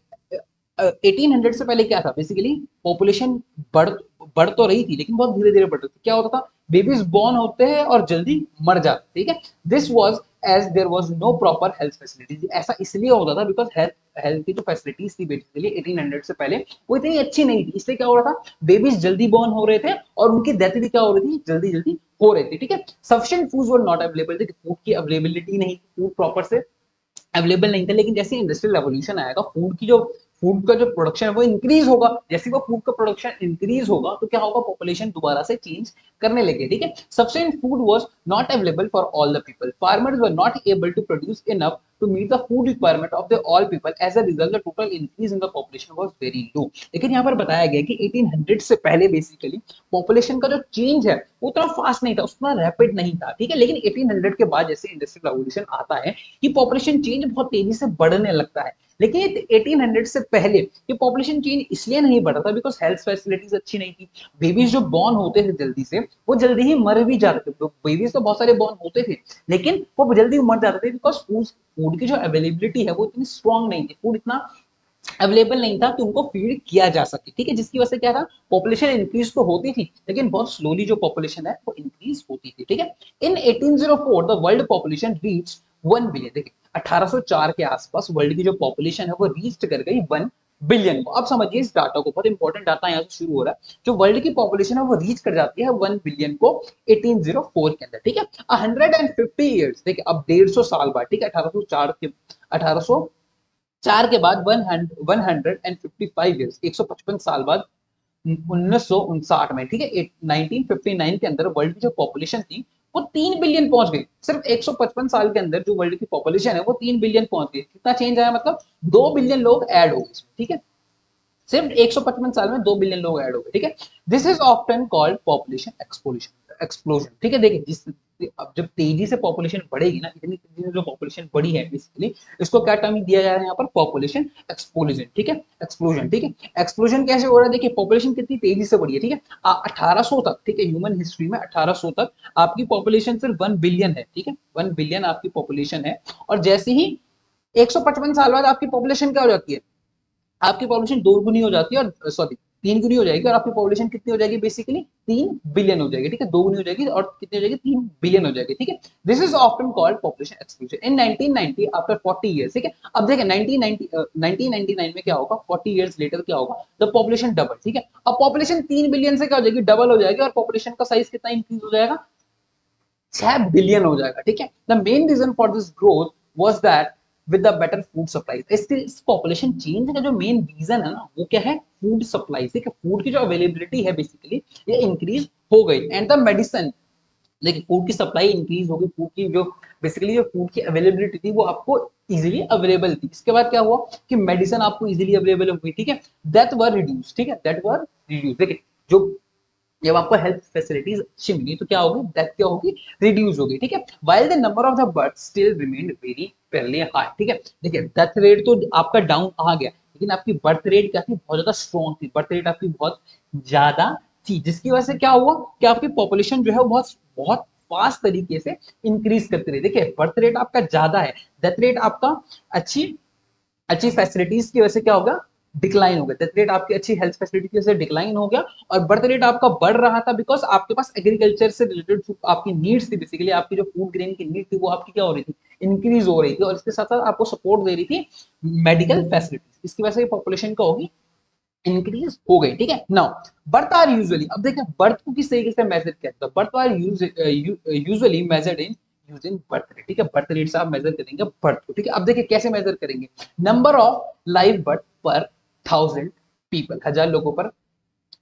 1800 से पहले क्या था, बेसिकली पॉपुलेशन बढ़ बढ़ तो रही थी लेकिन बहुत धीरे धीरे बढ़ रही थी। क्या होता था, बेबीज बॉर्न होते हैं और जल्दी मर जाते, ठीक है। This was as there was no proper health facilities. ऐसा इसलिए होता था बिकॉज हेल्थ हेल्थ की जो फैसिलिटीज थी बेसिकली 1800 से पहले वो इतनी अच्छी नहीं थी, इसलिए क्या हो रहा था, बेबीज जल्दी बॉर्न हो रहे थे और उनकी डेथ भी क्या हो रही थी, जल्दी जल्दी हो रही थी, ठीक है। Sufficient food were not available, food की अवेलेबिलिटी नहीं, फूड प्रॉपर से अवेलेबल नहीं था। लेकिन जैसे इंडस्ट्रियल रेवोल्यूशन आएगा फूड का जो प्रोडक्शन है वो इंक्रीज होगा, जैसे वो फूड का प्रोडक्शन इंक्रीज होगा तो क्या होगा, पॉपुलेशन दोबारा से चेंज करने लगे, ठीक है। Sufficient food was not available for all the people, farmers were not able to produce enough to meet the food requirement of the all people. As a result, the total increase in the population was very low. लेकिन यहाँ पर बताया गया कि 1800 से पहले basically population का जो चेंज है वो उतना फास्ट नहीं था, उतना रैपिड नहीं था, ठीक है। लेकिन 1800 के बाद जैसे इंडस्ट्रियल रेवोल्यूशन आता है कि पॉपुलेशन चेंज बहुत तेजी से बढ़ने लगता है। लेकिन 1800 से पहले ये पॉपुलेशन चेंज इसलिए नहीं बढ़ा था बिकॉज हेल्थ फैसिलिटीज अच्छी नहीं थी। बेबीज जो बॉर्न होते थे जल्दी से वो जल्दी ही मर भी जाते थे, बेबीज तो बहुत सारे बॉर्न होते थे लेकिन वो जल्दी मर जाते थे बिकॉज फूड की जो अवेलेबिलिटी है वो इतनी स्ट्रॉन्ग नहीं थी, फूड इतना अवेलेबल नहीं था कि उनको फीड किया जा सके, ठीक है। जिसकी वजह से क्या था, पॉपुलेशन इंक्रीज तो होती थी लेकिन बहुत स्लोली जो पॉपुलेशन है वो इंक्रीज होती थी, ठीक है। इन 1804 the world population reach 1 billion, देखिए 1804 के आसपास वर्ल्ड की जो पॉपुलेशन है वो रीच कर गई 1 बिलियन को। अब समझिए इस डाटा को, बहुत इंपॉर्टेंट डाटा यहाँ से शुरू हो रहा है। जो वर्ल्ड की पॉपुलेशन है वो रीच कर जाती है 1 बिलियन को 1804 के अंदर, ठीक है। 150 ईयर्स, देखिए अब 150 साल बाद, ठीक है, 1804 के बाद 155 ईयर्स, 155 साल बाद 1959 में, ठीक है, 1959 के अंदर वर्ल्ड की जो पॉपुलेशन थी वो 3 बिलियन पहुंच गई। सिर्फ 155 साल के अंदर जो वर्ल्ड की पॉपुलेशन है वो 3 बिलियन पहुंच गई। कितना चेंज आया, मतलब 2 बिलियन लोग ऐड हो गए, ठीक है। सिर्फ 155 साल में 2 बिलियन लोग ऐड हो गए, ठीक है। This is often called population explosion, ठीक है। देखिए जिस अब जब तेजी से पॉपुलेशन बढ़ेगी ना, इतनी तेजी से जो पॉपुलेशन बढ़ी है बेसिकली, इसको क्या टर्म दिया जा रहा है यहाँ पर, पॉपुलेशन एक्सप्लोजन, ठीक है, एक्सप्लोजन, ठीक है। एक्सप्लोजन कैसे हो रहा है, देखिए पॉपुलेशन कितनी तेजी से बढ़ी है, ठीक है। 1800 तक, ठीक है, ह्यूमन हिस्ट्री में 1800 तक आपकी पॉपुलेशन सिर्फ 1 बिलियन है, ठीक है, 1 बिलियन आपकी पॉपुलेशन है। और जैसे ही 155 साल बाद आपकी पॉपुलेशन क्या हो जाती है, आपकी पॉपुलेशन 2 गुनी हो जाती है, और सॉरी 3 गुनी हो जाएगी, और आपकी पॉपुलेशन कितनी हो जाएगी, बेसिकली 3 बिलियन हो जाएगी, ठीक है। 2 गुनी हो जाएगी और कितनी हो जाएगी, 3 बिलियन हो जाएगी, ठीक है। This is often called population explosion in 1990 after 40 years, ठीक है। अब देखिए 1999 में क्या होगा, 40 इयर्स लेटर क्या होगा, द पॉपुलेशन डबल, ठीक है। अब पॉपुलेशन 3 बिलियन से क्या हो जाएगी, डबल हो जाएगी, और पॉपुलेशन का साइज कितना इंक्रीज हो जाएगा, 6 बिलियन हो जाएगा, ठीक है। The main reason for this growth was that with the better food supply. इस पॉपुलेशन चेंज का जो मेन रीजन है ना वो क्या है, फूड सप्लाई, ठीक है। फूड की जो अवेलेबिलिटी है बेसिकली ये इंक्रीज हो गई, एंड द मेडिसिन, देखिए फूड की सप्लाई इंक्रीज हो गई, फूड की जो बेसिकली जो फूड की अवेलेबिलिटी थी वो आपको इजीली अवेलेबल थी। इसके बाद क्या हुआ कि मेडिसिन आपको इजीली अवेलेबल हो गई, ठीक है। दैट वर रिड्यूस, ठीक है, दैट वर रिड्यूस, देखिए जो जब आपको हेल्थ फैसिलिटीज अच्छी मिली तो क्या होगी, डेथ क्या होगी, रिड्यूस होगी, ठीक है। While the number of the birth still remained very fairly high, ठीक है। देखिए डेथ रेट तो आपका डाउन आ गया लेकिन आपकी बर्थ रेट क्या थी, बहुत ज्यादा स्ट्रॉन्ग थी, बर्थ रेट आपकी बहुत ज्यादा थी, जिसकी वजह से क्या हुआ कि आपकी पॉपुलेशन जो है वो बहुत बहुत फास्ट तरीके से इंक्रीज करती रही। देखिए बर्थ रेट आपका ज्यादा है, डेथ रेट आपका अच्छी अच्छी फैसिलिटीज की वजह से क्या होगा, डिक्लाइन हो गया। डेथ रेट आपकी अच्छी हेल्थ फैसिलिटी की वजह से डिक्लाइन हो गया, और बर्थ रेट आपका बढ़ रहा था बिकॉज आपके पास एग्रीकल्चर से रिलेटेड आपकी नीड्स थी, बेसिकली आपकी जो फूड ग्रेन की नीड थी वो आपकी क्या हो रही थी, इंक्रीज हो रही थी, और इसके साथ साथ आपको सपोर्ट दे रही थी मेडिकल फैसिलिटीज। इसकी वजह से पॉपुलेशन का होगी इंक्रीज हो गई, ठीक है। नाउ बर्थ आर यूजुअली, अब देखिए बर्थ को किस तरीके से मेजर किया जाता है, birth are usually measured in using birth rate, ठीक है। बर्थ रेट से आप मेजर करेंगे बर्थ को, ठीक है। अब देखिए कैसे मेजर करेंगे, नंबर ऑफ लाइव बर्थ पर 1000 पीपल, 1000 लोगों पर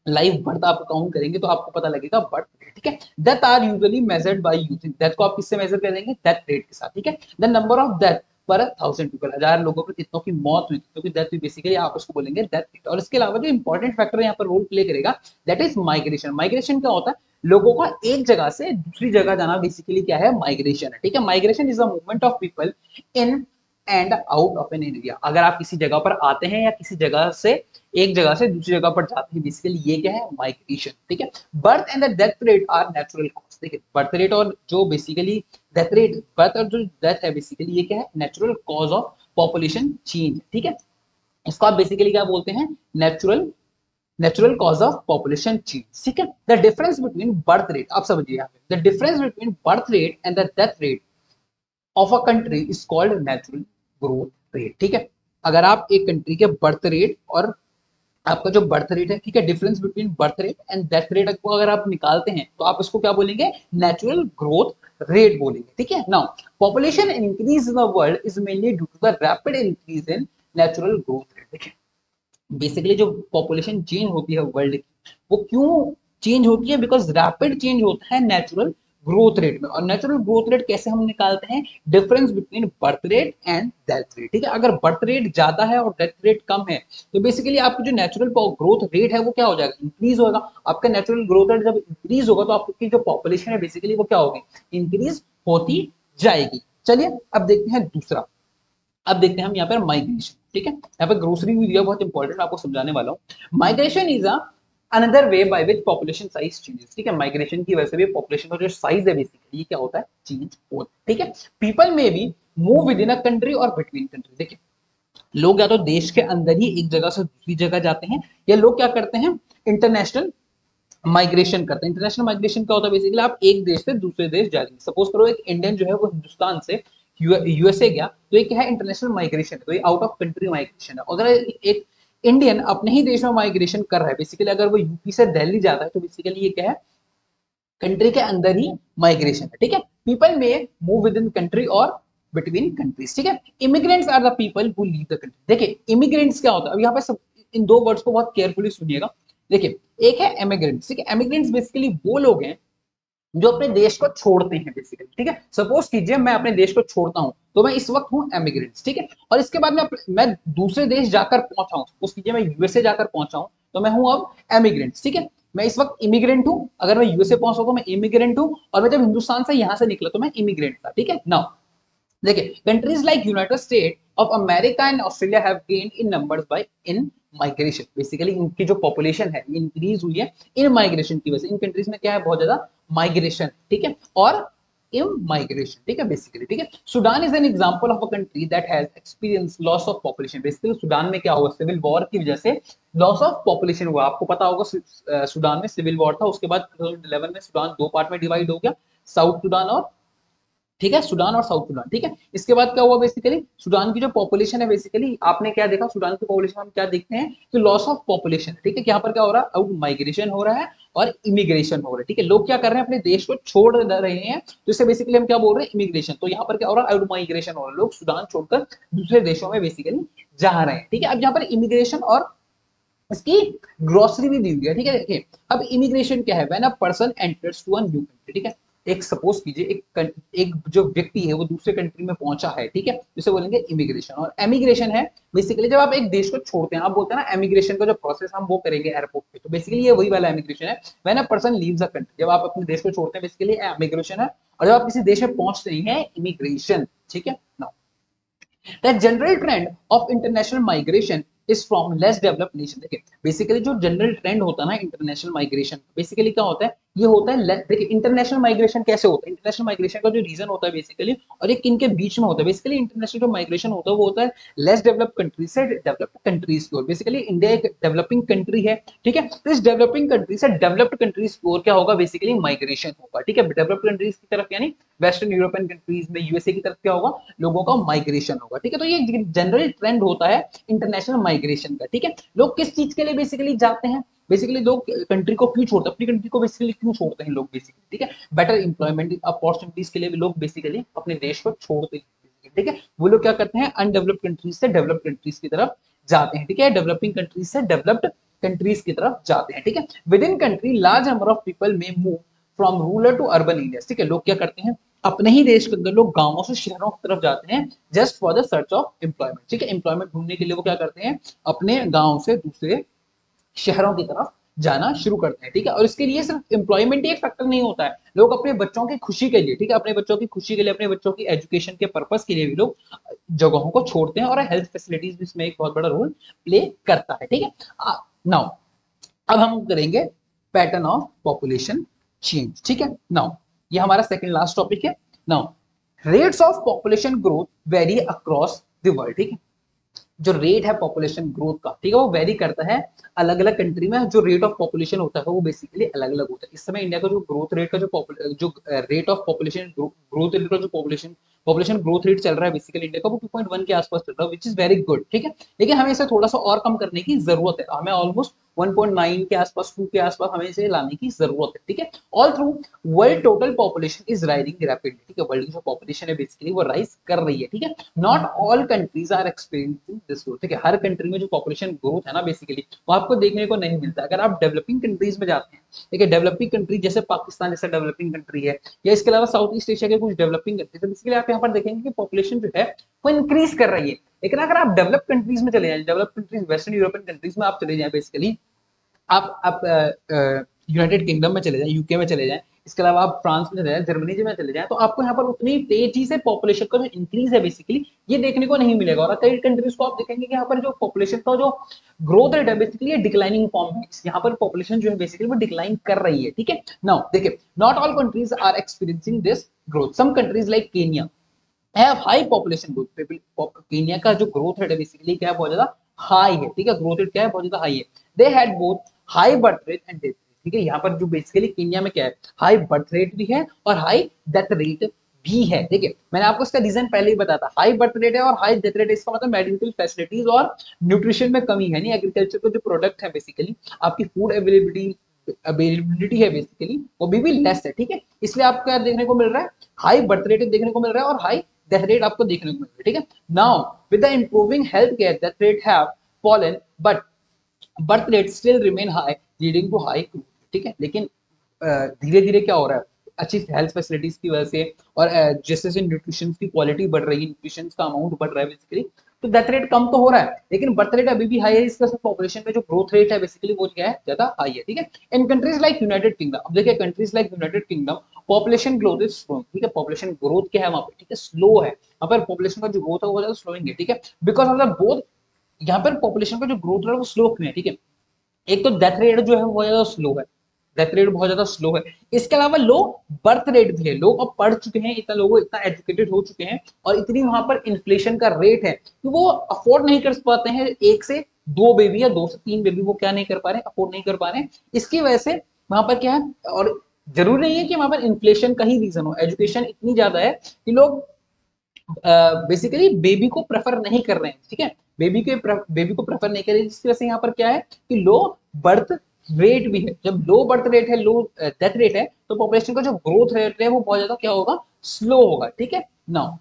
लाइव बर्थ आप काउंट करेंगे तो आपको पता लगेगा बर्थ रेट, ठीक है। Death are usually measured by using, death को आप किससे मेजर करेंगे, डेथ रेट के साथ, ठीक है। द नंबर ऑफ डेथ पर 1000 पीपल, 1000 लोगों पर कितनों की मौत हुई, कितनों की डेथ हुई, बेसिकली आप उसको बोलेंगे डेथ रेट। और इसके अलावा जो इंपॉर्टेंट फैक्टर यहाँ पर रोल प्ले करेगा दैट इज माइग्रेशन। माइग्रेशन क्या होता है, लोगों का एक जगह से दूसरी जगह जाना, बेसिकली क्या है, माइग्रेशन है, ठीक है। Migration is a movement of people in and out of an area. अगर आप किसी जगह पर आते हैं या किसी जगह से एक जगह से दूसरी जगह पर जाते हैं, बेसिकली ये क्या है, माइग्रेशन, ठीक है। Birth and the death rate are natural cause, ठीक है। बर्थ रेट और जो बेसिकली डेथ रेट, बर्थ और जो डेथ है बेसिकली ये क्या है, natural cause of population change, ठीक है। इसको आप बेसिकली क्या बोलते हैं, natural cause of population change, ठीक है। The difference between birth rate, आप समझिए यहाँ पे, the difference between birth rate and the death rate of a country is called natural growth rate, ठीक है। अगर आप एक कंट्री के बर्थ रेट और आपका जो बर्थ रेट है, ठीक है, difference between birth rate and death rate को अगर आप निकालते हैं तो आप इसको क्या बोलेंगे, नेचुरल ग्रोथ रेट बोलेंगे, ठीक है। Now population increase in the world is mainly due to the rapid increase in natural growth rate, ठीक है। बेसिकली जो पॉपुलेशन चेंज होती है वर्ल्ड की, वो क्यों चेंज होती है? बिकॉज रैपिड चेंज होता है नेचुरल ग्रोथ रेट में। और नेचुरल ग्रोथ रेट कैसे हम निकालते हैं? Difference between birth rate and death rate, ठीक है। अगर बर्थ रेट ज्यादा है और डेथ रेट कम है, तो बेसिकली आपकी जो नेचुरल ग्रोथ रेट है वो क्या हो जाएगा? इंक्रीज होगा। आपका नेचुरल ग्रोथ रेट जब इंक्रीज होगा तो आपकी जो पॉपुलेशन है बेसिकली वो क्या होगी? इंक्रीज होती जाएगी। चलिए अब देखते हैं दूसरा। अब देखते हैं हम यहाँ पर माइग्रेशन, ठीक है। यहाँ पर ग्रोसरी भी दिया, बहुत इंपॉर्टेंट, आपको समझाने वाला हूँ। Migration is a another way by which population size changes, ठीक है। माइग्रेशन की वजह से भी पॉपुलेशन का जो साइज है बेसिकली ये क्या होता है? चेंज होता है, ठीक है। पीपल में भी move with in a country और बिटवीन कंट्री। देखिए, लोग या तो देश के अंदर ही एक जगह से दूसरी जगह जाते हैं, या लोग क्या करते हैं? इंटरनेशनल माइग्रेशन करते हैं। इंटरनेशनल माइग्रेशन क्या होता है? बेसिकली आप एक देश से दूसरे देश जा रही है। सपोज करो एक इंडियन जो है वो हिंदुस्तान से यूएसए गया, तो ये क्या है? इंटरनेशनल माइग्रेशन है, तो ये आउट ऑफ कंट्री माइग्रेशन है। अगर एक इंडियन अपने ही देश में माइग्रेशन कर रहा है, बेसिकली अगर वो यूपी से दिल्ली जाता है, तो बेसिकली ये क्या है? कंट्री के अंदर ही माइग्रेशन है, ठीक है। People may move within country और बिटवीन कंट्रीज, ठीक है। Immigrants are the people who leave the country. देखिए इमिग्रेंट्स क्या होता है? अब यहाँ पे सब इन दो वर्ड्स को बहुत केयरफुली सुनिएगा। देखिए, एक है एमिग्रेंट्स, ठीक है। एमिग्रेंट्स बेसिकली वो लोग हैं जो अपने देश को छोड़ते हैं बेसिकली, ठीक है। सपोज कीजिए मैं अपने देश को छोड़ता हूं, तो मैं इस वक्त हूं एमिग्रेंट्स, ठीक है। और इसके बाद मैं दूसरे देश जाकर पहुंचा हूं, सपोज कीजिए मैं यूएसए जाकर पहुंचा हूं, तो मैं हूं अब एमिग्रेंट्स, ठीक है। मैं इस वक्त इमिग्रेंट हूं। अगर मैं यूएसए पहुंचा तो मैं इमिग्रेंट हूं, और मैं जब हिंदुस्तान से यहां से निकला तो मैं इमिग्रेंट था, ठीक है। नाउ देखिए, countries like United state of America and Australia have gained in numbers by in migration. Basically इनकी जो पॉपुलेशन है इंक्रीज हुई है इन माइग्रेशन की वजह से। इन कंट्रीज में क्या है? बहुत ज्यादा माइग्रेशन, ठीक है, और इन माइग्रेशन, ठीक है, बेसिकली, ठीक है। Sudan is an example of a country that has experience loss of population. Basically Sudan में क्या हुआ? सिविल वॉर की वजह से लॉस ऑफ पॉपुलेशन हुआ। आपको पता होगा सूडान में सिविल वॉर था, उसके बाद 2011 में सूडान दो पार्ट में डिवाइड हो गया, साउथ सूडान और, ठीक है, सूडान और साउथ सूडान, ठीक है। इसके बाद क्या हुआ? बेसिकली सूडान की जो पॉपुलेशन है, बेसिकली आपने क्या देखा? सूडान की पॉपुलेशन हम क्या देखते हैं कि लॉस ऑफ पॉपुलेशन, ठीक है। यहाँ पर क्या हो रहा है? आउट माइग्रेशन हो रहा है और इमिग्रेशन हो रहा है, ठीक है। लोग क्या कर रहे हैं? अपने देश को छोड़ रहे हैं, तो इसे बेसिकली हम क्या बोल रहे हैं? इमिग्रेशन। तो यहाँ पर क्या हो रहा है? आउट माइग्रेशन हो रहा है, लोग सूडान छोड़कर दूसरे देशों में बेसिकली जा रहे हैं, ठीक है। अब यहाँ पर इमिग्रेशन और इसकी ग्रोसरी भी दी हुई है, ठीक है। देखिए, अब इमिग्रेशन क्या है? When a person enters to a new country, ठीक है। एक सपोज कीजिए एक जो व्यक्ति है वो दूसरे कंट्री में पहुंचा है, ठीक है, जिसे बोलेंगे इमिग्रेशन। और एमिग्रेशन है बेसिकली जब आप एक देश को छोड़ते हैं, आप बोलते हैं ना एमिग्रेशन का जो प्रोसेस हम वो करेंगे एयरपोर्ट पे, तो बेसिकली ये वही वाला एमिग्रेशन है। When a person leaves a country, जब आप अपने देश को छोड़ते हैं बेसिकली एमिग्रेशन है। और जब आप किसी देश में पहुंचते हैं इमिग्रेशन, ठीक है। Now The general trend of international migration is from less developed nation। देखिए, बेसिकली जो जनरल ट्रेंड होता है ना इंटरनेशनल माइग्रेशन, बेसिकली क्या होता है? ये होता है, देखिए इंटरनेशनल माइग्रेशन कैसे होता है? इंटरनेशनल माइग्रेशन का जो रीजन होता है बेसिकली, और ये किन के बीच में होता है? बेसिकली इंटरनेशनल जो माइग्रेशन होता है वो होता है लेस डेवलप्ड कंट्री से डेवलप्ड कंट्रीज की ओर। बेसिकली इंडिया एक डेवलपिंग कंट्री है, ठीक है। तो इस डेवलपिंग कंट्री से डेवलप्ड कंट्रीज की ओर क्या होगा? बेसिकली माइग्रेशन होगा, ठीक है। डेवलप्ड कंट्रीज की तरफ यानी वेस्टर्न यूरोपियन कंट्रीज में, यूएसए की तरफ क्या होगा? लोगों का माइग्रेशन होगा, ठीक है। तो ये जनरल ट्रेंड होता है इंटरनेशनल माइग्रेशन का, ठीक है। लोग किस चीज के लिए बेसिकली जाते हैं? बेसिकली लोग कंट्री को क्यों छोड़ते हैं? अपनी कंट्री को बेसिकली क्यों छोड़ते हैं लोग? बेसिकली, ठीक है, बेटर इंप्लॉयमेंट अपॉर्चुनिटीज के लिए भी लोग बेसिकली अपने देश को छोड़ते हैं, ठीक है। वो लोग क्या करते हैं? अनडेवलप्ड कंट्रीज से डेवलप्ड कंट्रीज की तरफ जाते हैं, ठीक है। डेवलपिंग कंट्रीज से डेवलप्ड कंट्रीज की तरफ जाते हैं, ठीक है। Within country large number of people may move from rural to urban areas, ठीक है। लोग क्या करते हैं? अपने ही देश के अंदर लोग गांवों से शहरों की तरफ जाते हैं just for the search of employment, ठीक है। एम्प्लॉयमेंट ढूंढने के लिए वो क्या करते हैं? अपने गांव से दूसरे शहरों की तरफ जाना शुरू करते हैं, ठीक है। और इसके लिए सिर्फ एम्प्लॉयमेंट ही एक फैक्टर नहीं होता है, लोग अपने बच्चों की खुशी के लिए, ठीक है, अपने बच्चों की खुशी के लिए, अपने बच्चों की एजुकेशन के पर्पस के लिए भी लोग जगहों को छोड़ते हैं, और हेल्थ फैसिलिटीज भी इसमें एक बहुत बड़ा रोल प्ले करता है, ठीक है। नाउ अब हम करेंगे पैटर्न ऑफ पॉपुलेशन चेंज, ठीक है। नाउ ये हमारा सेकंड लास्ट टॉपिक है। Now rates of population growth vary across the world, ठीक है। जो रेट है पॉपुलेशन ग्रोथ का, ठीक है, वो वेरी करता है अलग अलग कंट्री में। जो रेट ऑफ पॉपुलेशन होता है वो बेसिकली अलग अलग होता है। इस समय इंडिया का जो ग्रोथ रेट का जो rate of population growth rate का जो पॉपुलेशन पॉपुलेशन ग्रोथ रेट चल रहा है बेसिकली इंडिया का, वो 2.1 के आसपास चल रहा है, विच इज वेरी गुड, ठीक है। लेकिन हमें इसे थोड़ा सा और कम करने की जरूरत है। हमें ऑलमोस्ट 1.9 के आसपास, 2 के आसपास हमें इसे लाने की जरूरत है, ठीक है। All through world total population is rising rapidly, ठीक है, वर्ल्ड की जो पॉपुलेशन है बेसिकली वो राइज कर रही है, ठीक है। Not all countries are experiencing this growth, ठीक है, हर कंट्री में जो पॉपुलेशन ग्रोथ है ना बेसिकली वो आपको देखने को नहीं मिलता। अगर आप डेवलपिंग कंट्रीज में जाते हैं, ठीक है, डेवलपिंग कंट्री जैसे पाकिस्तान जैसा डेवलपिंग कंट्री है, या इसके अलावा साउथ ईस्ट एशिया के कुछ डेवलपिंग कंट्री, तो बेसिकली आप यहाँ पर देखेंगे कि पॉपुलेशन जो है वो इंक्रीज कर रही है। लेकिन अगर आप डेवलप कंट्रीज में चले जाए, develop countries western European countries में आप चले जाए बेसिकली, आप यूनाइटेड किंगडम में चले जाएं, यूके में चले जाएं, इसके अलावा आप फ्रांस में चले जाएं, जर्मनी में चले जाएं, तो आपको यहाँ पर उतनी तेजी से पॉपुलेशन का जो इंक्रीज है बेसिकली ये देखने को नहीं मिलेगा। और कई कंट्रीज को आप देखेंगे कि यहाँ पर जो पॉपुलेशन का जो ग्रोथ रेट है बेसिकली डिक्लाइनिंग फॉर्म है, यहाँ पर पॉपुलेशन जो है बेसिकली वो डिक्लाइन कर रही है, ठीक है। नाउ देखिए, not all countries are experiencing this growth, some countries like Kenya have high population growth, Kenya का जो ग्रोथ रेट है बेसिकली क्या है, बहुत ज्यादा हाई है, ठीक है, ग्रोथ रेट क्या है, बहुत ज्यादा हाई है। They had both high birth rate and death rate, ठीक है, यहाँ पर जो बेसिकली केनिया में क्या है, हाई बर्थ रेट भी है और हाई डेथ रेट भी है। देखिए मैंने आपको इसका रीजन पहले ही बताया था, हाई बर्थ रेट है और हाई डेथ रेट है, इसका मतलब मेडिकल फैसिलिटीज और न्यूट्रिशन में कमी है, नहीं एग्रीकल्चर का जो प्रोडक्ट है बेसिकली आपकी फूड अवेलेबिलिटी है बेसिकली वो भी लेस है, ठीक है, इसलिए आपको क्या देखने को मिल रहा है, हाई बर्थ रेट देखने को मिल रहा है और हाई डेथ रेट आपको देखने को मिल रहा है, ठीक है। Now with the improving health care death rate have fallen but birth rate still remain high leading to high growth, ठीक है। लेकिन धीरे धीरे क्या हो रहा है, अच्छी हेल्थ फैसिलिटीज की वजह से और जैसे जैसे न्यूट्रिशन की क्वालिटी बढ़ रही है, न्यूट्रिशन का अमाउंट बढ़ रहा है बेसिकली, तो डेथ रेट कम तो हो रहा है लेकिन बर्थ रेट अभी भी हाई है, इसका पॉपुलेशन में जो ग्रोथ रेट है बेसिकली वो क्या है, ज्यादा हाई है, ठीक है। In countries like United kingdom, अब देखिए countries like United kingdom population growth is slow, ठीक है, पॉपुलेशन ग्रोथ क्या है वहां पे, ठीक है, स्लो है, वहां पर पॉपुलेशन का जो ग्रोथ है वो ज्यादा स्लोइंग है, ठीक है, बिकॉज ऑफ द बोथ, यहाँ पर पॉपुलेशन का जो ग्रोथ है वो स्लो क्यों है, ठीक है, एक तो डेथ रेट जो है वो ज्यादा स्लो है, डेथ रेट बहुत ज्यादा स्लो है, इसके अलावा लो बर्थ रेट भी है, लोग अब पढ़ चुके हैं, इतना लोग इतना एजुकेटेड हो चुके हैं और इतनी वहां पर इन्फ्लेशन का रेट है कि वो अफोर्ड नहीं कर पाते हैं एक से दो बेबी या दो से तीन बेबी, वो क्या नहीं कर पा रहे, अफोर्ड नहीं कर पा रहे हैं, इसकी वजह से वहां पर क्या है, और जरूरी नहीं है कि वहां पर इन्फ्लेशन का ही रीजन हो, एजुकेशन इतनी ज्यादा है कि लोग बेसिकली बेबी को प्रेफर नहीं कर रहे हैं, ठीक है, बेबी को प्रेफर नहीं कर रहे, जिसकी वजह से यहाँ पर क्या है कि लो बर्थ रेट भी है, जब लो बर्थ रेट है, लो डेथ रेट है, तो पॉपुलेशन का जो ग्रोथ रेट है वो बहुत ज्यादा क्या होगा, स्लो होगा, ठीक है। नाउ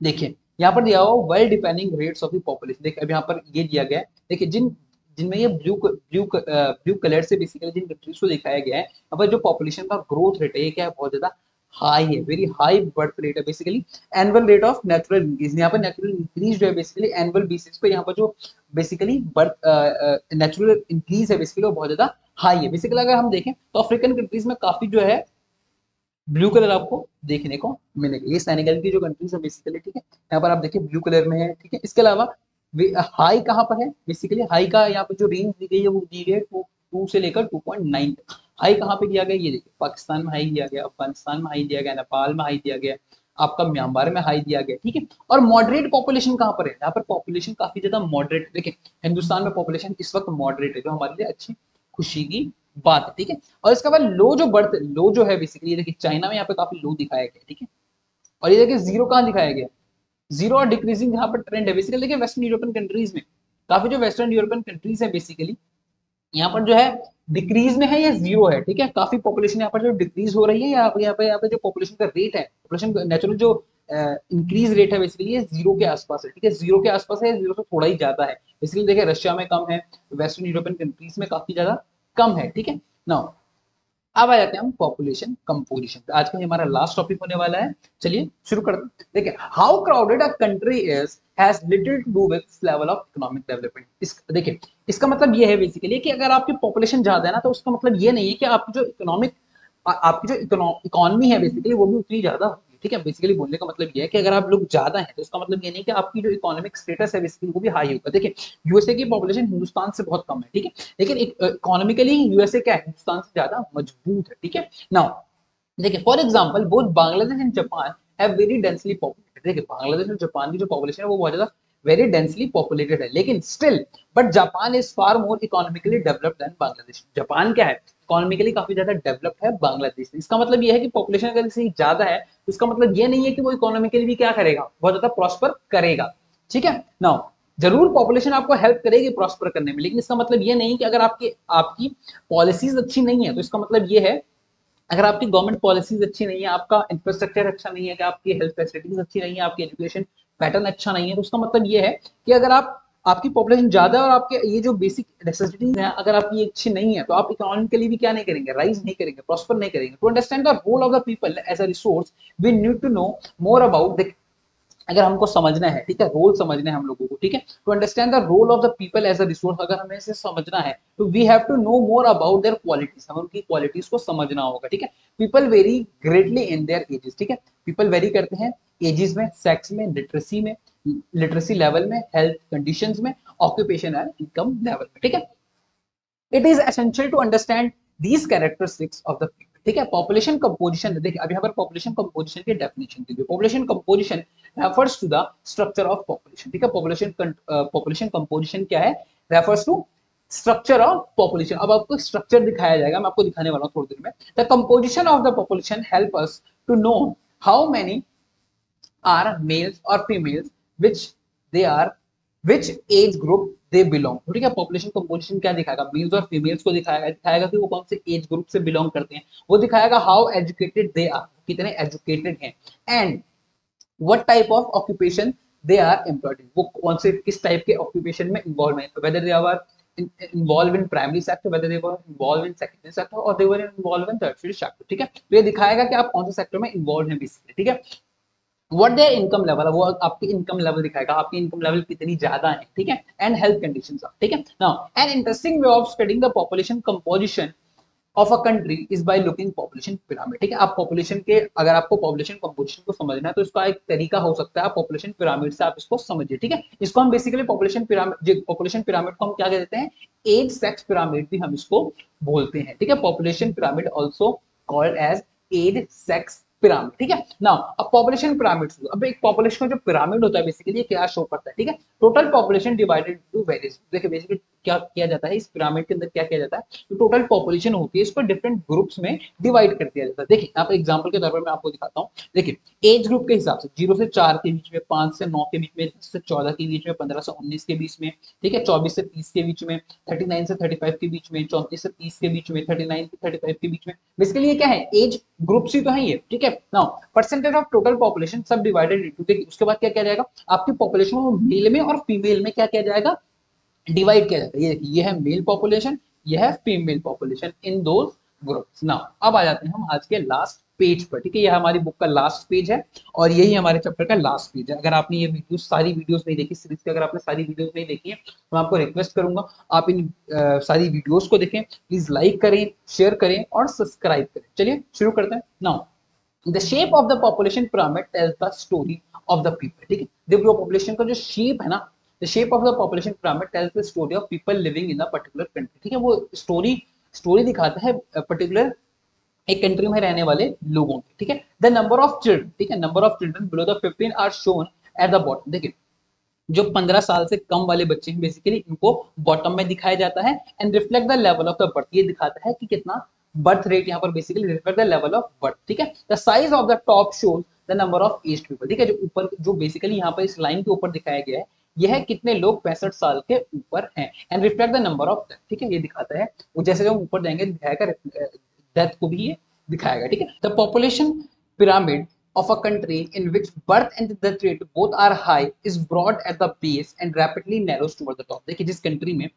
देखिए यहाँ पर दिया हुआ world depending rates of the population, देखिए अब यहाँ पर ये दिया गया है, देखिए जिनमें ये ब्लू कलर से बेसिकली जिन कंट्रीज को दिखाया गया है, यहाँ पर जो पॉपुलेशन का ग्रोथ रेट है ये क्या है, बहुत ज्यादा हाई है, वेरी हाई बर्थ रेट है basically, annual rate of natural increase, यहाँ पर नेचुरल इंक्रीज जो है बेसिकली एनुअल बेसिस पे यहाँ पर जो बेसिकली बर्थ नेचुरल इंक्रीज है बेसिकली वो बहुत ज्यादा हाई है। बेसिकली अगर हम देखें तो अफ्रीकन कंट्रीज में काफी जो है ब्लू कलर आपको देखने को मिलेगा, ये सेनेगल की जो कंट्रीज है बेसिकली, ठीक है, यहाँ पर आप देखिए ब्लू कलर में है, ठीक है, इसके अलावा हाई कहाँ पर है, बेसिकली हाई का यहाँ पर जो रेंज दी गई है वो दी गई है 2 से लेकर 2.9 तक। हाई कहाँ पे दिया गया, ये देखिए पाकिस्तान में हाई दिया गया, अफगानिस्तान में हाई दिया गया, नेपाल में हाई दिया गया, आपका म्यांमार में हाई दिया गया, ठीक है। और मॉडरेट पॉपुलेशन कहाँ पर है, यहाँ पर पॉपुलेशन काफी ज्यादा मॉडरेट, देखिए हिंदुस्तान में पॉपुलेशन इस वक्त मॉडरेट है, जो हमारे लिए अच्छी खुशी की बात है, ठीक है। और इसके बाद लो जो है बेसिकली देखिए चाइना में यहाँ पे काफी लो दिखाया गया, ठीक है, और ये देखिए जीरो कहाँ दिखाया गया, जीरो और डिक्रीजिंग यहाँ पर ट्रेंड है बेसिकली। देखिए वेस्टर्न यूरोपियन कंट्रीज में काफी जो वेस्टर्न यूरोपियन कंट्रीज है बेसिकली यहाँ पर जो है डिक्रीज में है या जीरो है, ठीक है, काफी पॉपुलेशन यहाँ पर जो डिक्रीज हो रही है, यहाँ पे जो पॉपुलेशन का रेट है, पॉपुलेशन नेचुरल जो इंक्रीज रेट है बेसिकली ये जीरो के आसपास है, ठीक है, जीरो के आसपास है, जीरो से थोड़ा ही ज्यादा है, इसलिए देखिए रशिया में कम है, वेस्टर्न यूरोपियन कंट्रीज में काफी ज्यादा कम है, ठीक है। नाउ अब आ जाते हैं हम पॉपुलेशन कंपोजिशन पे, आज का हमारा लास्ट टॉपिक होने वाला है, चलिए शुरू करते हैं। देखिए how crowded a country is has little to do with level of economic development, इस देखिए इसका मतलब ये है बेसिकली कि अगर आपकी पॉपुलेशन ज्यादा है ना तो उसका मतलब ये नहीं है कि आपकी जो आपकी जो इकोनॉमी है बेसिकली वो भी उतनी ज्यादा होगी, ठीक है, बेसिकली बोलने का मतलब ये है कि अगर आप लोग ज्यादा हैं तो उसका मतलब ये नहीं कि आपकी जो इकोनॉमिक स्टेटस है बेसिकली वो भी हाई होगा। देखिए यूएसए की पॉपुलेशन हिंदुस्तान से बहुत कम है, ठीक है, लेकिन इकोनॉमिकली यूएसए क्या है, हिंदुस्तान से ज्यादा मजबूत है, ठीक है। नाउ देखिए for example both Bangladesh and Japan have very densely populated, देखिए बांग्लादेश और जापान की जो पॉपुलेशन है वो बहुत ज्यादा वेरी डेंसली पॉपुलेटेड है, लेकिन still but Japan is far more economically developed than Bangladesh, Japan क्या है इकोनॉमिकली काफी ज्यादा डेवलप्ड है बांग्लादेश से, इसका मतलब ये है कि पॉपुलेशन अगर इससे ज्यादा है तो इसका मतलब ये नहीं है कि वो इकोनॉमिकली भी क्या करेगा, बहुत ज्यादा प्रॉस्पर करेगा, ठीक है। नाउ जरूर पॉपुलेशन आपको हेल्प करेगी प्रॉस्पर करने में, लेकिन इसका मतलब ये नहीं कि अगर आपकी आपकी पॉलिसीज अच्छी नहीं है तो इसका मतलब ये है, अगर आपकी गवर्नमेंट पॉलिसीज अच्छी नहीं है, आपका इंफ्रास्ट्रक्चर अच्छा नहीं है, कि आपकी हेल्थ फैसिलिटीज अच्छी नहीं है, आपकी एजुकेशन पैटर्न अच्छा नहीं है, तो उसका मतलब ये है कि अगर आप आपकी पॉपुलेशन ज्यादा है और आपके ये जो बेसिक नेसेसिटीज हैं अगर आपकी अच्छी नहीं है, तो आप इकोनॉमिकली भी क्या नहीं करेंगे, राइज नहीं करेंगे, प्रॉस्पर नहीं करेंगे। To understand the role of the people as a resource we need to know more about the, अगर हमको समझना है, ठीक है, रोल समझना है हम लोगों को, ठीक है, to understand the role of the people as a resource, अगर हमें इसे समझना है तो we have to know more about their qualities, हमें उनकी क्वालिटीज को समझना होगा, ठीक है। People vary greatly in their ages, ठीक है, पीपल वेरी करते हैं एजेस में, सेक्स में, लिटरेसी में, लिटरेसी लेवल में, हेल्थ कंडीशंस में, ऑक्यूपेशन एंड इनकम लेवल में, ठीक है। It is essential to understand these characteristics of the people, ठीक है। पॉपुलेशन कंपोजिशन, देखिए अभी यहाँ पर पॉपुलेशन कंपोजिशन की डेफिनेशन दी है। Population composition refers to the structure of population, ठीक है। पॉपुलेशन कंपोजिशन क्या है, refers to structure of population. अब आपको स्ट्रक्चर दिखाया जाएगा, मैं आपको दिखाने वाला हूँ थोड़ी देर में। The composition of the population help us to know how many are males or females, which they are, which age group they belong, ठीक है। पॉपुलेशन कंपोजिशन क्या दिखाएगा, मेल्स और फीमेल्स को दिखाएगा, दिखाएगा कि वो कौन से एज ग्रुप से बिलोंग करते हैं, वो दिखाएगा हाउ एजुकेटेड दे आर, कितने एजुकेटेड हैं, and what type of occupation they are employed, वो कौन से किस टाइप के ऑक्यूपेशन में इन्वॉल्व है, whether they are involved in primary sector, whether they were involved in secondary sector or they were involved in tertiary sector, ठीक है। तो ये दिखाएगा कि आप कौन से सेक्टर में इन्वॉल्व हैं बेसिकली, ठीक है। व्हाट देयर इनकम लेवल, वो आपकी इनकम लेवल दिखाएगा, आपकी इनकम लेवल कितनी ज्यादा है, ठीक है, एंड हेल्थ कंडीशंस, ठीक है। Now an interesting way of studying the population composition of a country is by looking population pyramid, ठीक है। आप पॉपुलेशन के, अगर आपको पॉपुलेशन कंपोजिशन को समझना है तो इसका एक तरीका हो सकता है, आप पॉपुलेशन पिरामिड से आप इसको समझिए, ठीक है। इसको हम बेसिकली पॉपुलेशन पिरामिड को हम क्या कहते हैं, एज सेक्स पिरामिड भी हम इसको बोलते हैं, ठीक है। Population pyramid also called as age sex pyramid, ठीक है। नाउ अब पॉपुलेशन पिरामिड, अब एक पॉपुलेशन का जो पिरामिड होता है बेसिकली ये क्या शो करता है, ठीक है। Total population divided to various, देखिए बेसिकली क्या किया जाता है इस पिरामिड के अंदर, क्या किया जाता है, तो टोटल पॉपुलेशन होती है इसको डिफरेंट ग्रुप्स में डिवाइड कर दिया जाता है। देखिए यहाँ पर एग्जांपल के तौर पर मैं आपको दिखाता हूँ, देखिए एज ग्रुप के हिसाब से 0 से 4 के बीच में, 5 से 9 के बीच में, 10 से 14 के बीच में, 15 से 19 के बीच में, ठीक है, 24 से 30 के बीच में, 39 से 35 के बीच में, 34 से 30 के बीच में, 39 से 35 के बीच में, बेसिकली ये क्या है, एज ग्रुप्स ही तो है ये, ठीक है। Now percentage of total population सब डिवाइडेड इनटू, देखिए उसके बाद क्या किया जाएगा, आपकी पॉपुलेशन को मेल में और फीमेल में क्या किया जाएगा, डिवाइड किया जाता है। ये है मेल पॉपुलेशन, ये है फीमेल पॉपुलेशन इन दो ग्रुप्स। नाउ अब आ जाते हैं हम आज के लास्ट पेज पर, ठीक है, ये हमारी बुक का लास्ट पेज है और यही हमारे चैप्टर का लास्ट पेज है। अगर आपने ये वीडियो सारी वीडियोस नहीं देखी सीरीज की, अगर आपने सारी वीडियोस नहीं देखी है तो मैं आपको रिक्वेस्ट करूंगा आप इन सारी वीडियोस को देखें, प्लीज लाइक करें, शेयर करें और सब्सक्राइब करें। चलिए शुरू करते हैं। Now the shape of the population pyramid tells the story of the people, ठीक है। देखो पॉपुलेशन का जो शेप है ना, the shape of the population pyramid tells the story of people living in a particular country, ठीक है। वो स्टोरी दिखाता है पर्टिकुलर एक कंट्री में रहने वाले लोगों की, ठीक है। द नंबर ऑफ चिल्ड्रन, ठीक है, number of children below the 15 are shown at the bottom, देखिए जो 15 साल से कम वाले बच्चे हैं बेसिकली इनको बॉटम में दिखाया जाता है, and reflect the level of the birth, ये दिखाता है कि कितना बर्थ रेट यहाँ पर basically reflect the level of birth, ठीक है। The size of the top shows the number of aged people, ठीक है, जो ऊपर जो बेसिकली यहाँ पर इस लाइन के ऊपर दिखाया गया है यह है कितने लोग 65 साल के ऊपर हैं, and reflect the number of death, ठीक है, ये दिखाता है वो जैसे हम ऊपर जाएंगे दिखाएगा डेथ को भी ये दिखाएगा, ठीक है। The population pyramid of a country in which birth and death rate both are high is broad at the base and rapidly narrows toward the top, देखिए जिस कंट्री में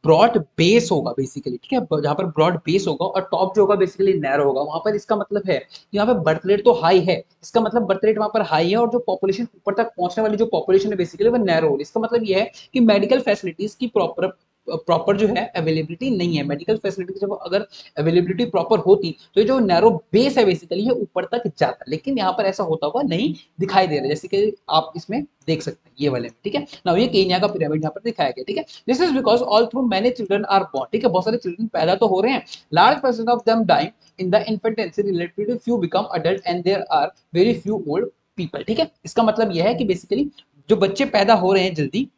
ब्रॉड बेस होगा बेसिकली, ठीक है, जहां पर ब्रॉड बेस होगा और टॉप जो होगा बेसिकली नैरो होगा, वहां पर इसका मतलब है यहाँ पे बर्थ रेट तो हाई है, इसका मतलब बर्थ रेट वहां पर हाई है और जो पॉपुलेशन ऊपर तक पहुंचने वाली जो पॉपुलेशन है बेसिकली वो नैरो होगी। इसका मतलब ये है कि मेडिकल फैसिलिटीज की प्रॉपर जो है अवेलेबिलिटी नहीं है। मेडिकल फैसिलिटी जब अगर अवेलेबिलिटी प्रॉपर होती तो ये जो नैरो बेस है बेसिकली ये ऊपर तक जाता, लेकिन यहाँ पर ऐसा होता हुआ नहीं दिखाई दे रहा, जैसे कि आप इसमें देख सकते हैं ये वाले में, ठीक है। नाउ ये केन्या का पिरामिड यहाँ पर दिखाया गया, ठीक है। This is because all through many children are born, ठीक है, बहुत सारे चिल्ड्रन पैदा तो हो रहे हैं, large percent of them dying in the infancy, relatively few become adult and there are very few old people, ठीक है। इसका मतलब यह है कि बेसिकली जो बच्चे पैदा हो रहे हैं जल्दी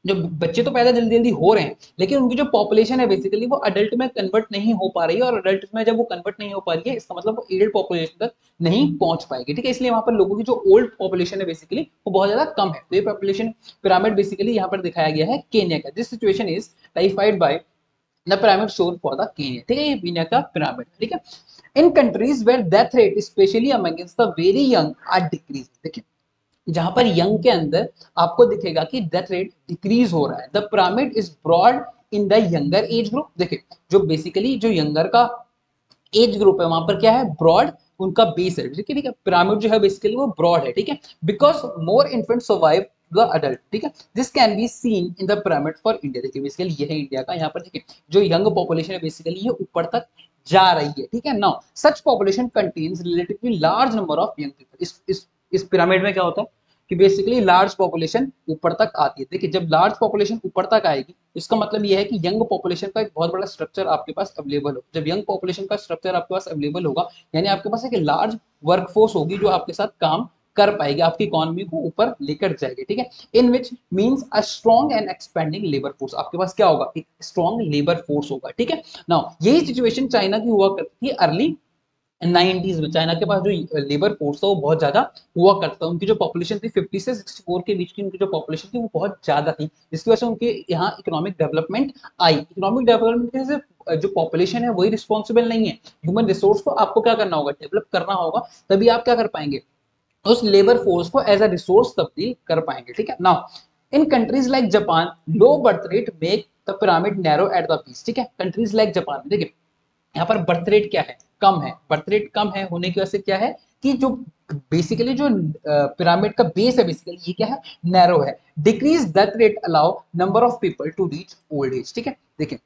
जो बच्चे तो पैदा जल्दी जल्दी हो रहे हैं, लेकिन उनकी जो पॉपुलेशन है बेसिकली वो अडल्ट में कन्वर्ट नहीं हो पा रही है, और अडल्ट में जब वो कन्वर्ट नहीं हो पा रही है इसका मतलब वो एडल्ट पॉपुलेशन तक नहीं पहुंच पाएगी, ठीक है। इसलिए वहां पर लोगों की जो ओल्ड पॉपुलेशन है बेसिकली वो बहुत ज्यादा कम है। तो ये पॉपुलेशन पिरामिड बेसिकली यहाँ पर दिखाया गया है केन्या का। This situation is typified by the pyramid shown for the Kenya, ठीक है, ये केन्या का पिरामिड, ठीक है। In countries where death rate especially amongst the very young are decrease, देखिए जहां पर यंग के अंदर आपको दिखेगा कि डेथ रेट डिक्रीज हो रहा है। The pyramid is broad in the younger age group, देखिए जो बेसिकली जो यंगर का एज ग्रुप है वहां पर क्या है, ब्रॉड उनका बेस है, ठीक है, ठीक है। पिरामिड जो है बेसिकली वो ब्रॉड है, ठीक है, because more infant survive the adult, ठीक है। This can be seen in the pyramid for India, देखिए बेसिकली ये है इंडिया का, यहाँ पर देखिए जो यंग पॉपुलेशन है बेसिकली ये ऊपर तक जा रही है, ठीक है। Now such population contains relatively large number of young people, इस पिरामिड में क्या होता है कि बेसिकली लार्ज पॉपुलेशन ऊपर तक आती है। देखिए जब लार्ज पॉपुलेशन ऊपर तक आएगी इसका मतलब यह है कि यंग पॉपुलेशन का एक बहुत बड़ा स्ट्रक्चर आपके पास अवेलेबल हो। जब यंग पॉपुलेशन का स्ट्रक्चर आपके पास अवेलेबल होगा यानी आपके पास एक लार्ज वर्कफोर्स होगी जो आपके साथ काम कर पाएगी, आपकी इकोनॉमी को ऊपर लेकर जाएगी, ठीक है। In which means a strong and expanding labour force, आपके पास क्या होगा, एक स्ट्रॉन्ग लेबर फोर्स होगा, ठीक है। नाउ यही सिचुएशन चाइना की हुआ करती थी अर्ली 90s में। चाइना के पास जो लेबर फोर्स था वो बहुत ज्यादा हुआ करता था, उनकी जो पॉपुलेशन थी 50 से 64 के बीच की उनकी जो पॉपुलेशन थी वो बहुत ज्यादा थी, जिसकी वजह से उनके यहाँ इकोनॉमिक डेवलपमेंट आई। इकोनॉमिक डेवलपमेंट के सिर्फ जो पॉपुलेशन है वही रिस्पॉन्सिबल नहीं है, ह्यूमन रिसोर्स को आपको क्या करना होगा, डेवलप करना होगा, तभी आप क्या कर पाएंगे, उस लेबर फोर्स को एज अ रिसोर्स तब्दील कर पाएंगे, ठीक है। Now in countries like Japan low birth rate make the pyramid narrow at the base, ठीक है। कंट्रीज लाइक जापान में देखिए यहाँ पर बर्थ रेट क्या है, कम है। बर्थ रेट कम है होने की वजह से क्या है कि जो बेसिकली जो पिरामिड का बेस है बेसिकली ये क्या है, नैरो है। Decrease death rate allow number of people to reach old age, ठीक है। देखिए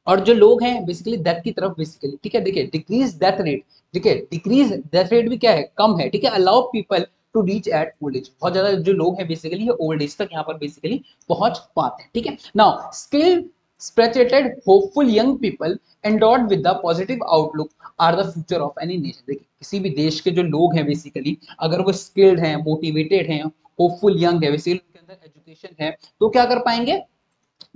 और जो लोग हैं बेसिकली डेथ की तरफ बेसिकली, ठीक है, देखिए डिक्रीज डेथ रेट, ठीक है, डिक्रीज डेथ रेट भी क्या है, कम है, ठीक है। Allow people to reach at old age, बहुत ज्यादा जो लोग हैं बेसिकली ये ओल्ड एज तक यहाँ पर बेसिकली पहुंच पाते हैं, ठीक है। Now skill spirited hopeful young people endowed with the positive outlook are the future of any nation, देखिए किसी भी देश के जो लोग हैं बेसिकली अगर वो स्किल्ड हैं, मोटिवेटेड हैं, होपफुल यंग है, बेसिकली उनके अंदर एजुकेशन है, तो क्या कर पाएंगे,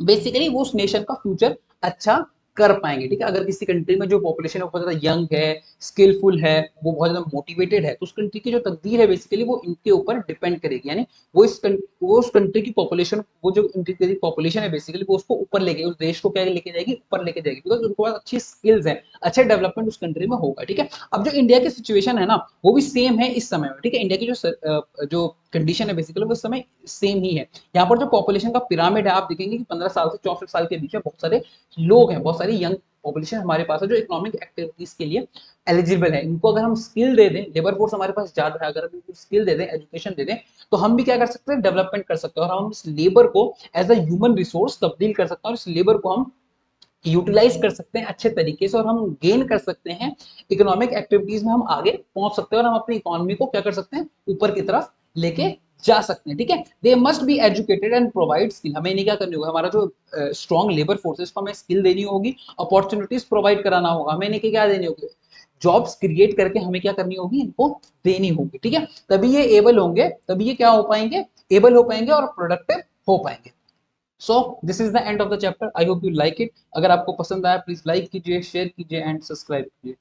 बेसिकली वो उस नेशन का फ्यूचर अच्छा कर पाएंगे, ठीक है। अगर किसी कंट्री में जो पॉपुलेशन है बहुत ज्यादा यंग है, स्किलफुल है, वो बहुत ज्यादा मोटिवेटेड है, तो उस कंट्री की जो तकदीर है बेसिकली वो इनके ऊपर डिपेंड करेगी, यानी वो उस कंट्री की पॉपुलेशन, वो जो कंट्री की पॉपुलेशन है बेसिकली वो उसको ऊपर लेके, उस देश को क्या लेके जाएगी, ऊपर लेके जाएगी, बिकॉज उनके पास अच्छी स्किल्स है, अच्छे डेवलपमेंट उस कंट्री में होगा, ठीक है। अब जो इंडिया की सिचुएशन है ना वो भी सेम है इस समय में, ठीक है। इंडिया की जो कंडीशन है बेसिकली वो इस समय सेम ही है। यहाँ पर जो पॉपुलेशन का पिरामिड है आप देखेंगे कि 15 साल से 64 साल के बीच में बहुत सारे लोग हैं, बहुत सारी यंग पॉपुलेशन हमारे पास है जो इकोनॉमिक एक्टिविटीज के लिए एलिजिबल है। इनको अगर हम स्किल दे दें, लेबर फोर्स हमारे पास ज्यादा है, अगर हम इनको स्किल दे दें, एजुकेशन दे दें, तो हम भी क्या कर सकते हैं, डेवलपमेंट कर सकते हैं, और हम इस लेबर को एज अ ह्यूमन रिसोर्स तब्दील कर सकते हैं, और इस लेबर को हम यूटिलाइज कर सकते हैं अच्छे तरीके से, और हम गेन कर सकते हैं इकोनॉमिक एक्टिविटीज में, हम आगे पहुंच सकते हैं, और हम अपनी इकोनॉमी को क्या कर सकते हैं, ऊपर की तरफ लेके जा सकते हैं, ठीक है। They must be educated and provide skill, हमें इन्हें क्या करनी होगी, हमारा जो स्ट्रॉन्ग लेबर फोर्सेस को हमें स्किल देनी होगी, अपॉर्चुनिटीज प्रोवाइड कराना होगा, हमें इन्हें क्या देनी होगी, जॉब्स क्रिएट करके हमें क्या करनी होगी, इनको देनी होगी, ठीक है। तभी ये एबल होंगे, तभी ये क्या हो पाएंगे, एबल हो पाएंगे और प्रोडक्टिव हो पाएंगे। So this is the end of the chapter, I hope you like it. अगर आपको पसंद आया प्लीज लाइक कीजिए, शेयर कीजिए एंड सब्सक्राइब कीजिए।